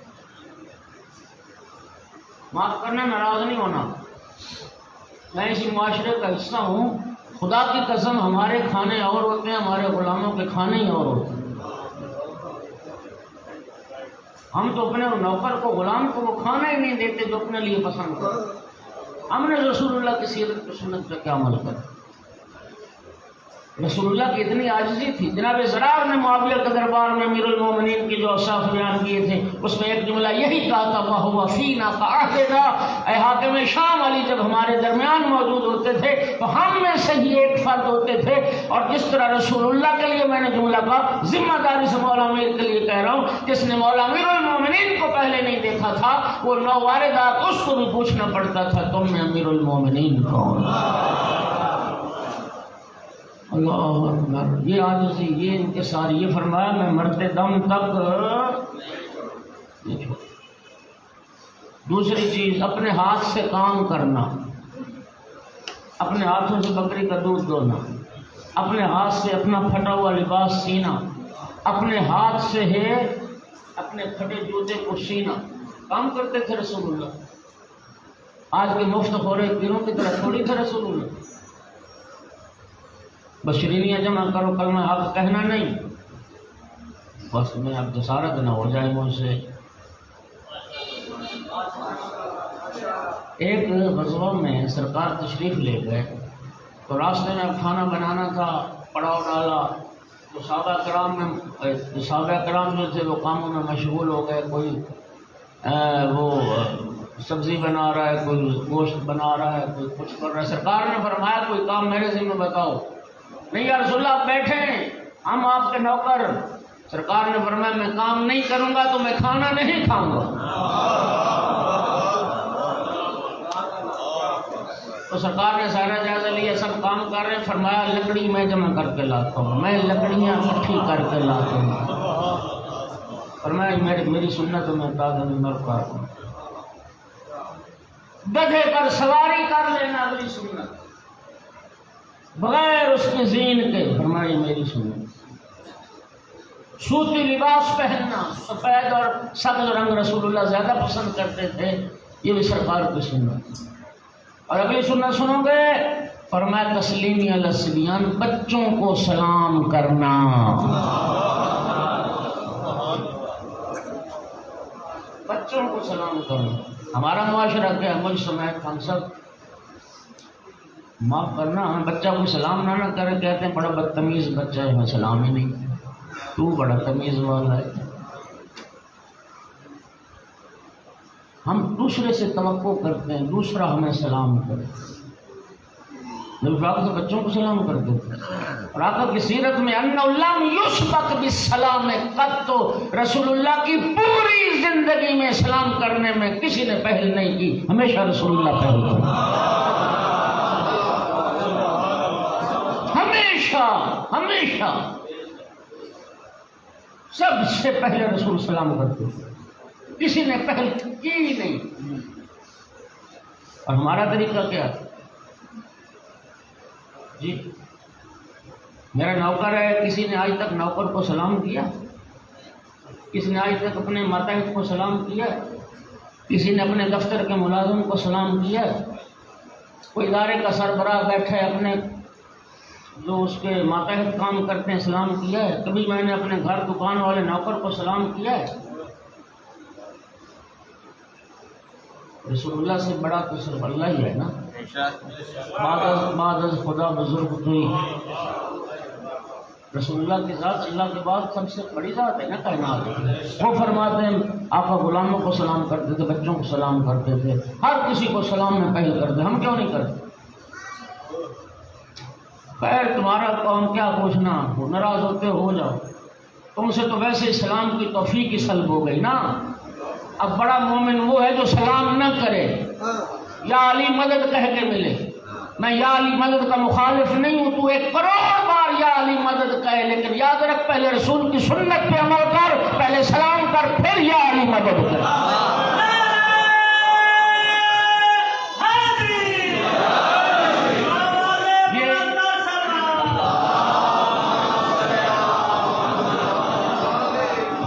معاف کرنا، ناراض نہیں ہونا، میں اسی معاشرے کا حصہ ہوں، خدا کی قسم ہمارے کھانے اور ہوتے ہیں، ہمارے غلاموں کے کھانے ہی اور ہوتے ہیں۔ ہم تو اپنے نوکر کو، غلام کو وہ کھانا ہی نہیں دیتے جو اپنے لیے پسند کرتے۔ ہم نے رسول اللہ کی سیرت کی سنت پہ کیا عمل کرا؟ رسول اللہ کی اتنی عاجزی تھی، جناب زرار نے معاویہ کے دربار میں امیر المومنین کی جو اوصاف بیان کیے تھے اس میں ایک جملہ یہی کہا تھا، وَهُوَ فِينَا كَعَهْدِنَا، اے حاکم شام علی جب ہمارے درمیان موجود ہوتے تھے تو ہم میں سے ہی ایک فرد ہوتے تھے، اور جس طرح رسول اللہ کے لیے میں نے جملہ کہا، ذمہ داری سے مولا امیر کے لیے کہہ رہا ہوں، جس نے مولا امیر المومنین کو پہلے نہیں دیکھا تھا وہ نوواردات اس کو بھی پوچھنا پڑتا تھا تم میں امیر المومنین کون؟ اللہ اکبر، یہ عاجزی، یہ انکسار، یہ فرمایا میں مرتے دم تک نہیں چھوڑ۔ دوسری چیز، اپنے ہاتھ سے کام کرنا، اپنے ہاتھوں سے بکری کا دودھ دھونا، اپنے ہاتھ سے اپنا پھٹا ہوا لباس سینا، اپنے ہاتھ سے ہے اپنے پھٹے جوتے کو سینا، کام کرتے تھے رسول اللہ۔ آج کے مفت خورے پیروں کی طرح تھوڑی تھے رسول اللہ۔ بشرینیاں جمع کرو، کلمہ حق کہنا نہیں، بس میں اب جسارت نہ ہو جائے مجھ سے۔ ایک غزوہ میں سرکار تشریف لے گئے تو راستے میں اب کھانا بنانا تھا، پڑاؤ ڈالا تو صحابہ کرام جو تھے وہ کاموں میں مشغول ہو گئے، کوئی وہ سبزی بنا رہا ہے، کوئی گوشت بنا رہا ہے، کوئی کچھ کر رہا ہے۔ سرکار نے فرمایا کوئی کام میرے ذمہ بتاؤ۔ نہیں یا رسول اللہ آپ بیٹھیں، ہم آپ کے نوکر۔ سرکار نے فرمایا میں کام نہیں کروں گا تو میں کھانا نہیں کھاؤں گا۔ تو سرکار نے سارا جائزہ لیا، سب کام کر رہے ہیں، فرمایا لکڑی میں جمع کر کے لاتا ہوں، میں لکڑیاں اکٹھی کر کے لاتا ہوں۔ فرمایا میری سنت میں تازہ مرکا ہوں، گدھے پر سواری کر لینا میری سنت، بغیر اس کی زین کے، فرمایا میری سنت۔ سوتی لباس پہننا، سفید اور سبز رنگ رسول اللہ زیادہ پسند کرتے تھے، یہ بھی سرکار کی سنت۔ اور اگلی سنت سنو گے، فرمایا تسلیمی علی الصبیان، بچوں کو سلام کرنا۔ بچوں کو سلام کرنا۔ ہمارا معاشرہ کیا، مجھ سمیت ہم سب، معاف کرنا، بچہ کو سلام نہ کرے، کہتے ہیں بڑا بدتمیز بچہ ہے، میں سلام ہی نہیں، تو بڑا تمیز والا ہے۔ ہم دوسرے سے توقع کرتے ہیں دوسرا ہمیں سلام کرے، جب آقا سے بچوں کو سلام کرتے تھے۔ اور آقا کی سیرت میں انہ لم یسبق بالسلام قط، تو رسول اللہ کی پوری زندگی میں سلام کرنے میں کسی نے پہل نہیں کی، ہمیشہ رسول اللہ پہل کرتے، ہمیشہ سب سے پہلے رسول سلام کرتے تھے، کسی نے پہل کی ہی نہیں۔ اور ہمارا طریقہ کیا جی؟ میرا نوکر ہے، کسی نے آج تک نوکر کو سلام کیا؟ کسی نے آج تک اپنے ماتحت کو سلام کیا؟ کسی نے اپنے دفتر کے ملازم کو سلام کیا؟ کوئی ادارے کا سربراہ بیٹھے اپنے جو اس کے ماتحت کام کرتے ہیں سلام کیا ہے؟ کبھی میں نے اپنے گھر دکان والے نوکر کو سلام کیا ہے؟ رسول اللہ سے بڑا تو صرف اللہ ہی ہے نا، بعد از خدا بزرگ کوئی، رسول اللہ کی ذات اللہ کے بعد سب سے بڑی ذات ہے نا کائنات۔ وہ فرماتے ہیں آقا غلاموں کو سلام کرتے تھے، بچوں کو سلام کرتے تھے، ہر کسی کو سلام میں پہل کرتے، ہم کیوں نہیں کرتے؟ خیر تمہارا قوم کیا پوچھنا، ناراض ہوتے ہو جاؤ، تم سے تو ویسے اسلام کی توفیق ہی سلب ہو گئی نا، اب بڑا مومن وہ ہے جو سلام نہ کرے، یا علی مدد کہہ کے ملے۔ میں یا علی مدد کا مخالف نہیں ہوں، تو 1 کروڑ بار یا علی مدد کہے، لیکن یاد رکھ پہلے رسول کی سنت پہ عمل کر، پہلے سلام کر، پھر یا علی مدد کر۔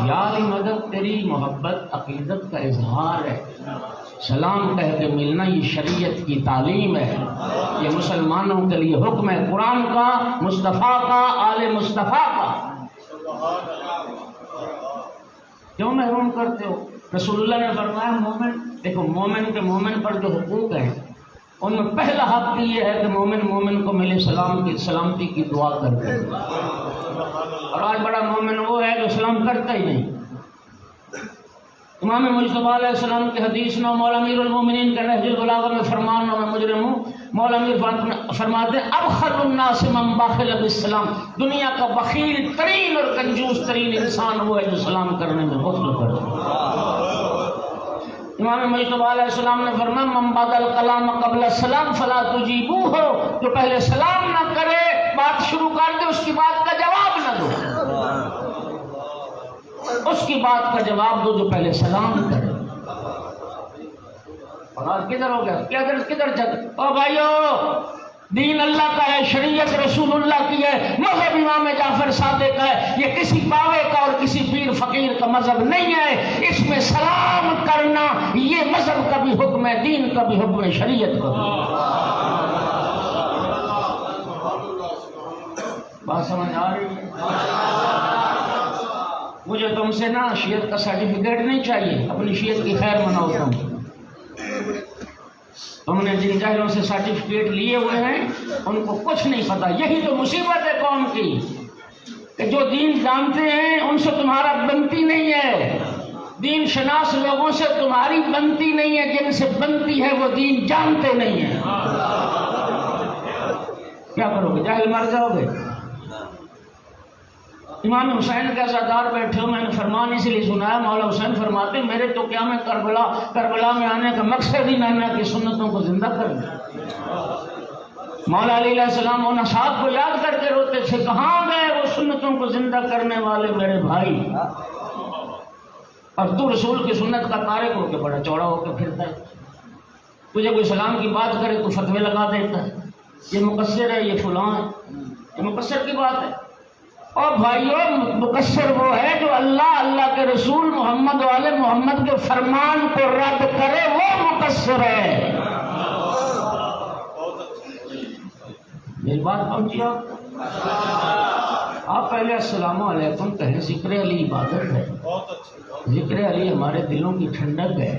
یا علی مدد تیری محبت عقیدت کا اظہار ہے، سلام کہہ کے ملنا یہ شریعت کی تعلیم ہے، یہ مسلمانوں کے لیے حکم ہے، قرآن کا، مصطفیٰ کا، آل مصطفیٰ کا۔ کیوں محروم کرتے ہو؟ رسول اللہ نے فرمایا مومن، دیکھو مومن کے مومن پر جو حقوق ہیں ان میں پہلا حق یہ ہے کہ مومن کو ملے سلامتی کی دعا کرتے، اور آج بڑا مومن وہ ہے جو سلام کرتا ہی نہیں۔ امام مجتبیٰ علیہ السلام کی حدیث میں مولا امیر المومنین کے نہج البلاغہ میں فرمان میں مجرم ہوں، مولا امیر فرماتے ہیں ابخل الناس من بخل بالسلام، دنیا کا بخیل ترین اور کنجوس ترین انسان وہ ہے جو سلام کرنے میں غفل کرتا ہے۔ امام مجتبیٰ علیہ السلام نے فرمایا من بدل الکلام قبل السلام فلا تجیبوہ، جو پہلے سلام نہ کرے بات شروع کر دے اس کی بات کا جواب نہ دو، اس کی بات کا جواب دو جو پہلے سلام کرے۔ اور آج کدھر ہو گیا؟ کدھر چل؟ او بھائیو، دین اللہ کا ہے، شریعت رسول اللہ کی ہے، مذہب امام جعفر صادق ہے، یہ کسی باوے کا اور کسی پیر فقیر کا مذہب نہیں ہے۔ اس میں سلام کرنا یہ مذہب کا بھی حکم ہے، دین کا بھی حکم ہے، شریعت کا بھی۔ بات سمجھ آ رہی ہے؟ مجھے تم سے نا شیعت کا سرٹیفکیٹ نہیں چاہیے، اپنی شیعت کی خیر مناؤ۔ تم نے جن جاہلوں سے سرٹیفکیٹ لیے ہوئے ہیں ان کو کچھ نہیں پتا۔ یہی تو مصیبت ہے قوم کی کہ جو دین جانتے ہیں ان سے تمہارا بنتی نہیں ہے، دین شناس لوگوں سے تمہاری بنتی نہیں ہے، جن سے بنتی ہے وہ دین جانتے نہیں ہیں۔ کیا کرو گے؟ جاہل مر جاؤ گے۔ امام حسین کے عزادار بیٹھے ہو، میں نے فرمان اسی لیے سنایا، مولا حسین فرماتے میرے تو کیا میں کربلا میں آنے کا مقصد ہی نانا کی سنتوں کو زندہ کرنا۔ مولا علی علیہ السلام ان اصحاب کو یاد کر کے روتے تھے، کہاں گئے وہ سنتوں کو زندہ کرنے والے میرے بھائی؟ اور تو رسول کی سنت کا تارک ہو کے بڑا چوڑا ہو کے پھرتا ہے، تجھے کوئی سلام کی بات کرے تو فتوے لگا دیتا ہے، یہ مقصر ہے، یہ فلاں ہے، یہ مقصر کی بات ہے۔ اور بھائیو، مقصر وہ ہے جو اللہ کے رسول محمد والے محمد کے فرمان کو رد کرے، وہ مقصر ہے۔ میری بات پہنچی آپ پہلے السلام علیکم کہیں، ذکر علی عبادت ہے، ذکر علی ہمارے دلوں کی ٹھنڈک ہے،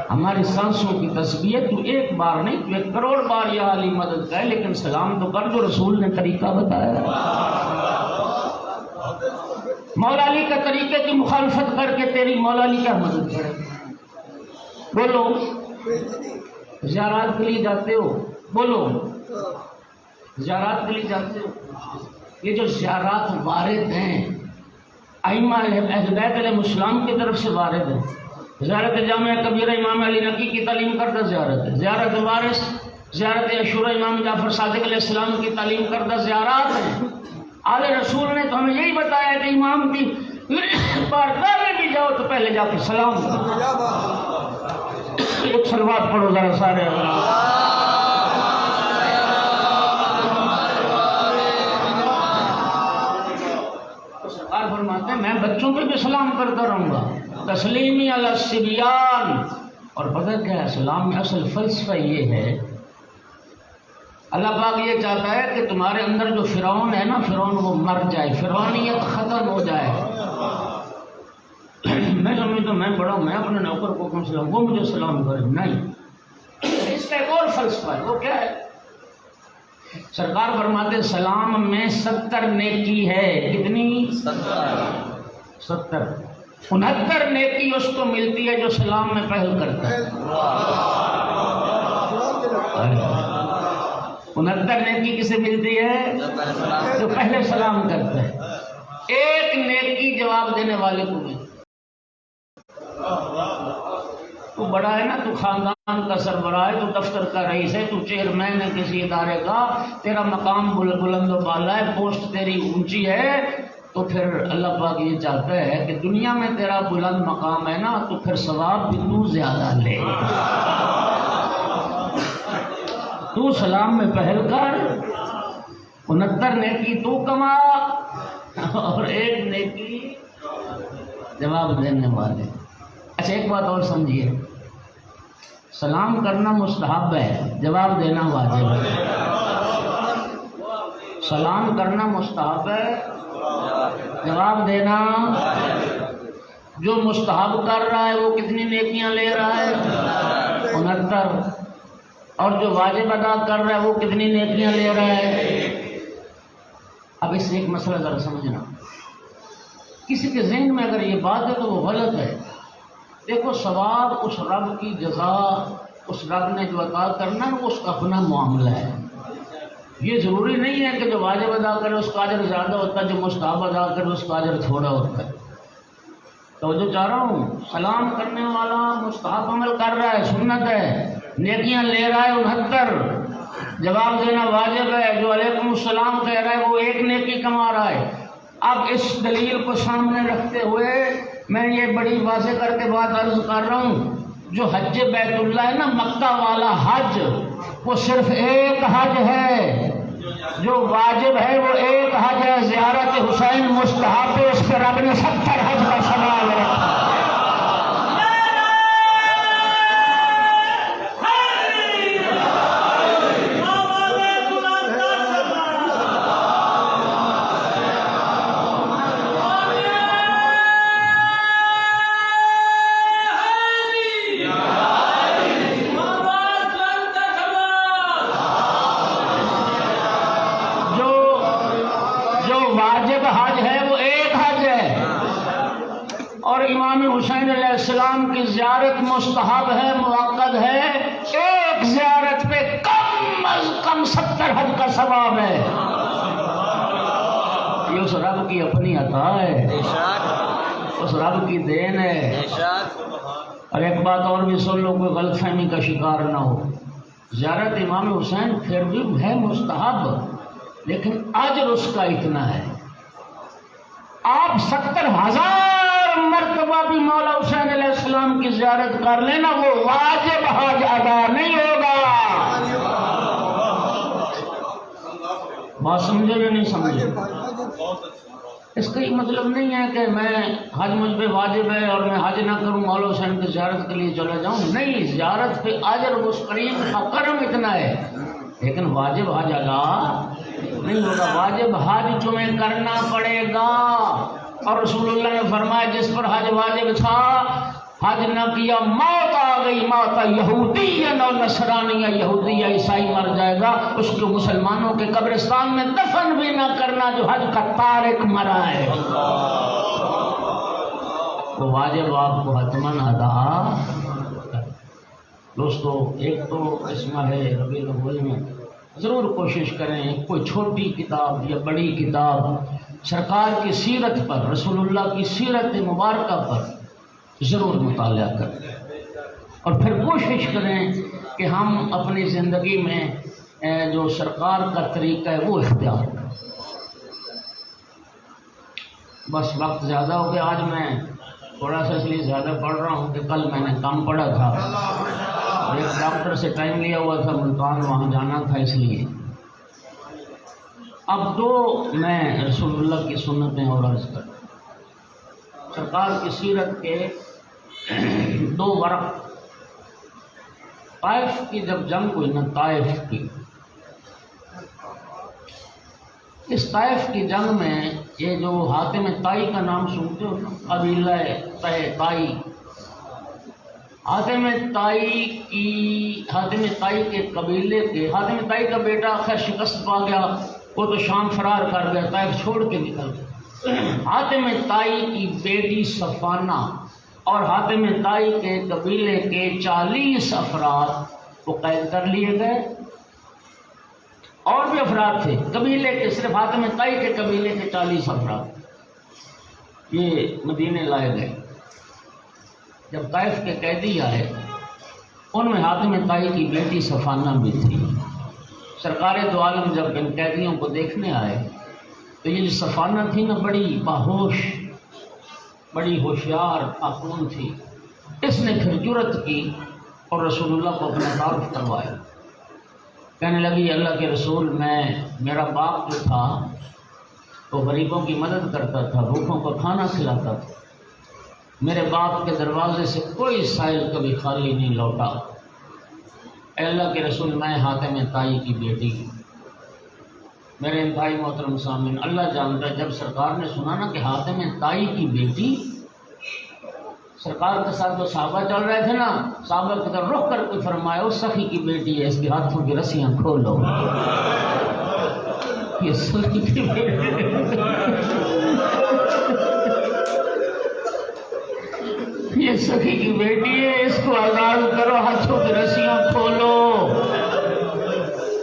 ہماری سانسوں کی تسبیح۔ تو 1 بار نہیں، تو 1 کروڑ بار یا علی مدد کہے، لیکن سلام تو کر جو رسول نے طریقہ بتایا۔ مولا علی کا طریقے کی مخالفت کر کے تیری مولا علی کیا مدد کرے؟ بولو، زیارات کے لیے جاتے ہو، بولو، زیارات کے لیے جاتے ہو، یہ جو زیارات وارد ہیں ائمہ اہل بیت علیہ السلام کی طرف سے وارد ہے، زیارت جامعہ کبیرہ امام علی نقی کی تعلیم کردہ زیارت ہے، زیارت وارث، زیارت عاشورہ امام جعفر صادق علیہ السلام کی تعلیم کردہ زیارات ہیں۔ آل رسول نے تو ہمیں یہی بتایا کہ امام کی بارگاہ میں بھی جاؤ تو پہلے جا کے سلام کرو۔ ایک صلوات پڑھو ذرا سارے۔ سرکار فرماتے ہیں میں بچوں پہ بھی سلام کرتا رہوں گا، تسلیمی علی الصبیان۔ اور پتہ کیا ہے سلام میں اصل فلسفہ یہ ہے، اللہ پاک یہ چاہتا ہے کہ تمہارے اندر جو فرعون ہے نا، فرعون وہ مر جائے، فرعونیت ختم ہو جائے۔ میں سمجھتا میں بڑا ہوں، میں اپنے نوکر کو کم سلام، وہ مجھے سلام کرے، نہیں، اس کا ایک اور فلسفہ ہے۔ وہ کیا ہے؟ سرکار فرماتے سلام میں 70 نیکی ہے۔ کتنی؟ 70۔ 69 نیکی اس کو ملتی ہے جو سلام میں پہل کرتا ہے۔ 69 نیکی کسے ملتی ہے؟ جو پہلے سلام کرتا ہے۔ 1 نیکی جواب دینے والے کو ملتی ہے۔ تو بڑا ہے نا، تو خاندان کا سربراہ ہے، تو دفتر کا رئیس ہے، تو چیئرمین ہے کسی ادارے کا، تیرا مقام بلند و بالا ہے، پوسٹ تیری اونچی ہے، تو پھر اللہ پاک یہ چاہتا ہے کہ دنیا میں تیرا بلند مقام ہے نا، تو پھر ثواب بھی تو زیادہ لے۔ تو سلام میں پہل کر 69 نیکی تو کما اور 1 نیکی جواب دینے والے۔ اچھا ایک بات اور سمجھیے، سلام کرنا مستحب ہے، جواب دینا واجب ہے۔ سلام کرنا مستحب ہے، جواب دینا۔ جو مستحب کر رہا ہے وہ کتنی نیکیاں لے رہا ہے؟ 69۔ اور جو واجب ادا کر رہا ہے وہ کتنی نیکیاں لے رہا ہے؟ اب اس سے ایک مسئلہ ذرا سمجھنا، کسی کے ذہن میں اگر یہ بات ہے تو وہ غلط ہے۔ دیکھو ثواب اس رب کی جزا، اس رب نے جو عطا کرنا ہے وہ اس کا اپنا معاملہ ہے۔ یہ ضروری نہیں ہے کہ جو واجب ادا کرے اس کا اجر زیادہ ہوتا ہے، جو مستحب ادا کرے اس کا اجر تھوڑا ہوتا ہے۔ توجہ چاہ رہا ہوں، سلام کرنے والا مستحب عمل کر رہا ہے، سنت ہے، نیکیاں لے رہا ہے 69، جواب دینا واجب ہے۔ جو علیکم السلام کہہ رہا ہے وہ 1 نیکی کما رہا ہے۔ اب اس دلیل کو سامنے رکھتے ہوئے میں یہ بڑی واضح کر کے بات عرض کر رہا ہوں، جو حج بیت اللہ ہے نا، مکہ والا حج، وہ صرف 1 حج ہے، جو واجب ہے وہ 1 حج ہے، زیارت حسین مستحب ہے، اس پہ رب نے 70 حج کا ثواب رکھا۔ امام حسین علیہ السلام کی زیارت مستحب ہے، مؤکد ہے، 1 زیارت پہ کم از کم 70 حج کا ثواب ہے۔ یہ اس رب کی اپنی عطا ہے، اس رب کی دین ہے۔ اور ایک بات اور بھی سن لو، کوئی غلط فہمی کا شکار نہ ہو، زیارت امام حسین پھر بھی ہے مستحب، لیکن اجر اس کا اتنا ہے، آپ 70,000 مرتبہ بھی مولا حسین علیہ السلام کی زیارت کر لینا، وہ واجب حج ادا نہیں ہوگا۔ بات سمجھے یا نہیں سمجھے؟ اس کا یہ مطلب نہیں ہے کہ میں حج مجھ پہ واجب ہے اور میں حج نہ کروں مولا حسین کی زیارت کے لیے چلا جاؤں، نہیں، زیارت پہ اجر اس کریم کا کرم اتنا ہے، لیکن واجب حج ادا نہیں ہوگا۔ واجب حج تمہیں کرنا پڑے گا، اور رسول اللہ نے فرمایا جس پر حج واجب تھا حج نہ کیا، موت آ گئی، موت یہودی یا نصرانی یا یہودی یا عیسائی مر جائے گا، اس کو مسلمانوں کے قبرستان میں دفن بھی نہ کرنا جو حج کا تارک مرا ہے۔ وہ واجب آپ کو حتماً ادا۔ دوستو، ایک تو اس ماہ ربیع الاول میں ضرور کوشش کریں کوئی چھوٹی کتاب یا بڑی کتاب سرکار کی سیرت پر، رسول اللہ کی سیرت مبارکہ پر ضرور مطالعہ کریں، اور پھر کوشش کریں کہ ہم اپنی زندگی میں جو سرکار کا طریقہ ہے وہ اختیار کریں۔ بس وقت زیادہ ہو گیا، آج میں تھوڑا سا اس لیے زیادہ پڑھ رہا ہوں کہ کل میں نے کم پڑھا تھا، ایک ڈاکٹر سے ٹائم لیا ہوا تھا ملتان، وہاں جانا تھا، اس لیے اب 2 میں رسول اللہ کی سنتیں اور عرض کرتا ہوں۔ سرکار کی سیرت کے 2 ورق، طائف کی جب جنگ ہوئی نا، طائف کی، اس طائف کی جنگ میں یہ جو حاتم طائی کا نام سنتے ہو نا، قبیلہ طائی، حاتم طائی کے قبیلے کے، حاتم طائی کا بیٹا خیر شکست پا گیا، وہ تو شام فرار کر گیا، طائف چھوڑ کے نکل گیا۔ حاتم طائی کی بیٹی صفانہ اور حاتم طائی کے قبیلے کے 40 افراد کو قید کر لیے گئے، اور بھی افراد تھے قبیلے کے، صرف حاتم طائی کے قبیلے کے 40 افراد یہ مدینے لائے گئے۔ جب طائف کے قیدی آئے ان میں حاتم طائی کی بیٹی صفانہ بھی تھی۔ سرکار دو عالم جب ان قیدیوں کو دیکھنے آئے تو یہ جو صفانہ تھی نا، بڑی باہوش، بڑی ہوشیار خاتون تھی۔ اس نے پھر جرأت کی اور رسول اللہ کو اپنا تعارف کروایا۔ کہنے لگی اللہ کے رسول، میرا باپ جو تھا وہ غریبوں کی مدد کرتا تھا، بھوکوں کو کھانا کھلاتا تھا، میرے باپ کے دروازے سے کوئی سائل کبھی خالی نہیں لوٹا۔ اے اللہ کے رسول، میں حاتم طائی کی بیٹی ہوں۔ میرے انتہائی محترم سامعین، اللہ جانتا ہے جب سرکار نے سنا نا کہ حاتم طائی کی بیٹی، سرکار کے ساتھ جو صحابہ چل رہے تھے نا، صحابہ کی طرف رخ کر کے فرمایا اس سخی کی بیٹی ہے، اس کے ہاتھوں کی رسیاں کھولو۔ یہ سخی کی بیٹی، یہ سخی کی بیٹی ہے، اس کو آزاد کرو، ہاتھوں کی رسیاں کھولو۔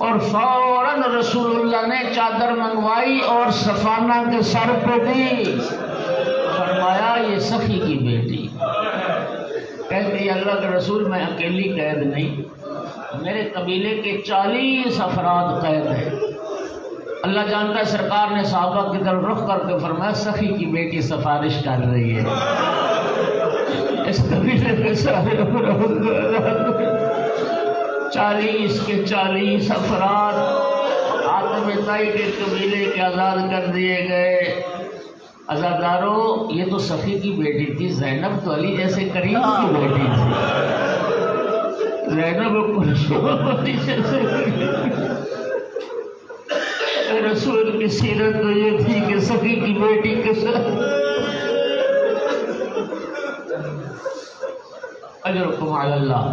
اور فوراً رسول اللہ نے چادر منگوائی اور صفانہ کے سر پہ دی، فرمایا یہ سخی کی بیٹی۔ کہتے اللہ کے رسول، میں اکیلی قید نہیں، میرے قبیلے کے 40 افراد قید ہیں۔ اللہ جانتا ہے سرکار نے صحابہ کی طرف رخ کر کے فرمایا سخی کی بیٹی سفارش کر رہی ہے، اس قبیلے کے سارے 40 کے 40 افراد حاتم طائی کے قبیلے کے آزاد کر دیے گئے۔ عزادارو، یہ تو سخی کی بیٹی تھی، زینب تو علی جیسے کریم کی بیٹی تھی۔ زینب علی جیسے رسول کی سیرت تو یہ تھی کہ سخی کی بیٹی کے ساتھ اجرکم علی اللہ۔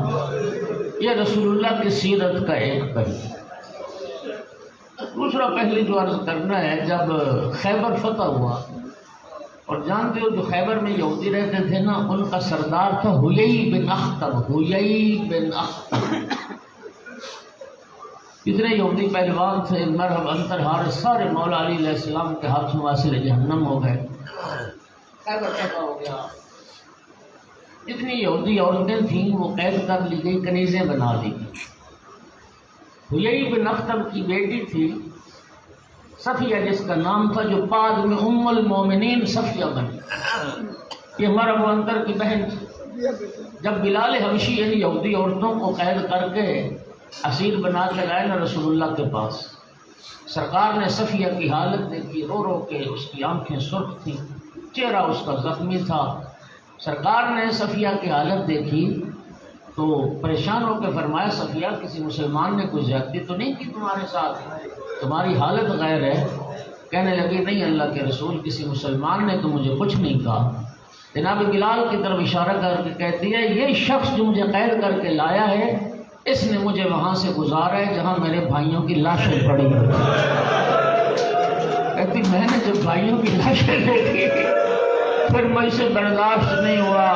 یہ رسول اللہ کی سیرت کا ایک پہلو۔ دوسرا پہلو جو عرض کرنا ہے، جب خیبر فتح ہوا، اور جانتے ہو جو خیبر میں یہودی رہتے تھے نا، ان کا سردار تھا حیی بن اخطب۔ حیی بن اخطب، کتنے یہودی پہلوان تھے، مرحب انتر حارث، سارے مولا علی علیہ السلام کے ہاتھوں واصل جہنم ہو گئے۔ خیبر فتح ہو گیا، جتنی یہودی عورتیں تھیں وہ قید کر لی گئی، کنیزیں بنا لی گئی۔ حیی بن اخطب کی بیٹی تھی صفیہ، جس کا نام تھا، جو بعد میں ام المومنین صفیہ بنی۔ یہ مرحب انتر کی بہن تھی۔ جب بلال حبشی یعنی یہودی عورتوں کو قید کر کے اسیر بنا کے لائے نا رسول اللہ کے پاس، سرکار نے صفیہ کی حالت دیکھی، رو رو کے، اس کی آنکھیں سرخ تھیں، چہرہ اس کا زخمی تھا۔ سرکار نے صفیہ کی حالت دیکھی تو پریشان ہو کے فرمایا صفیہ، کسی مسلمان نے کوئی زیادتی تو نہیں کی تمہارے ساتھ؟ تمہاری حالت غیر ہے۔ کہنے لگی نہیں اللہ کے رسول، کسی مسلمان نے تو مجھے کچھ نہیں کہا۔ جناب بلال کی طرف اشارہ کر کے کہتی ہے یہ شخص جو مجھے قید کر کے لایا ہے، اس نے مجھے وہاں سے گزارا ہے جہاں میرے بھائیوں کی لاشیں پڑی ہیں۔ کہتی میں نے جب بھائیوں کی لاشیں دیکھی پھر مجھ سے برداشت نہیں ہوا،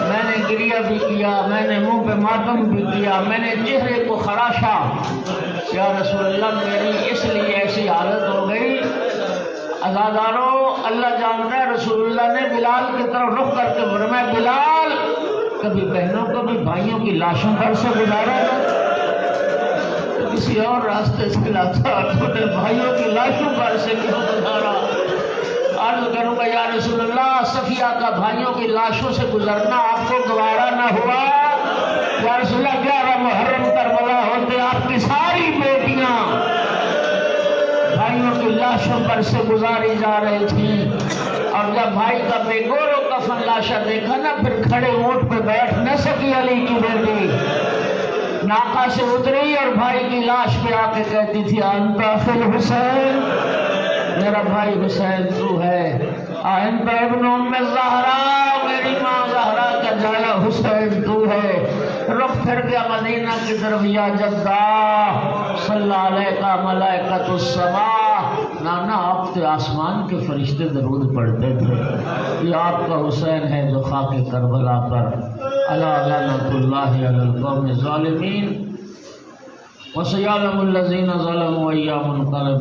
میں نے گریہ بھی کیا، میں نے منہ پہ ماتم بھی کیا، میں نے چہرے کو خراشا، یا رسول اللہ میری اس لیے ایسی حالت ہو گئی۔ عزادارو، اللہ جانتا ہے رسول اللہ نے بلال کی طرف رخ کر کے فرمایا بلال، کبھی بہنوں کبھی بھائیوں کی لاشوں پر سے گزارا تو کسی اور راستے سے لاتا، چھوٹے بھائیوں کی لاشوں پر سے کیوں گزارا؟ عرض کروں گا یا رسول اللہ، صفیہ کا بھائیوں کی لاشوں سے گزرنا آپ کو گوارا نہ ہوا؟ یا رسول اللہ 11 محرم کربلا ہوتے آپ کی ساری بیٹیاں بھائیوں کی لاشوں پر سے گزاری جا رہی تھیں، اور جب بھائی کا بے گور و کفن لاشا دیکھا نا، پھر کھڑے اونٹ پہ بیٹھ نہ سکی علی کی بیٹی، ناقہ سے اتری اور بھائی کی لاش پہ آ کے کہتی تھی انت اخی الحسین، میرا بھائی حسین تو ہے، انت ابن ام زہرا، میری ماں زہرا کا جایا حسین تو ہے۔ رخ پھر گیا مدینہ کی طرف، یا جدہ صلی علیہ ملائکۃ السماء، نانا آپ کے آسمان کے فرشتے درود پڑھتے تھے، یہ آپ کا حسین ہے جو خاک کربلا پر، الا لعنۃ اللہ علی القوم الظالمین، وسیعلم الذین ظلموا ایام منقلب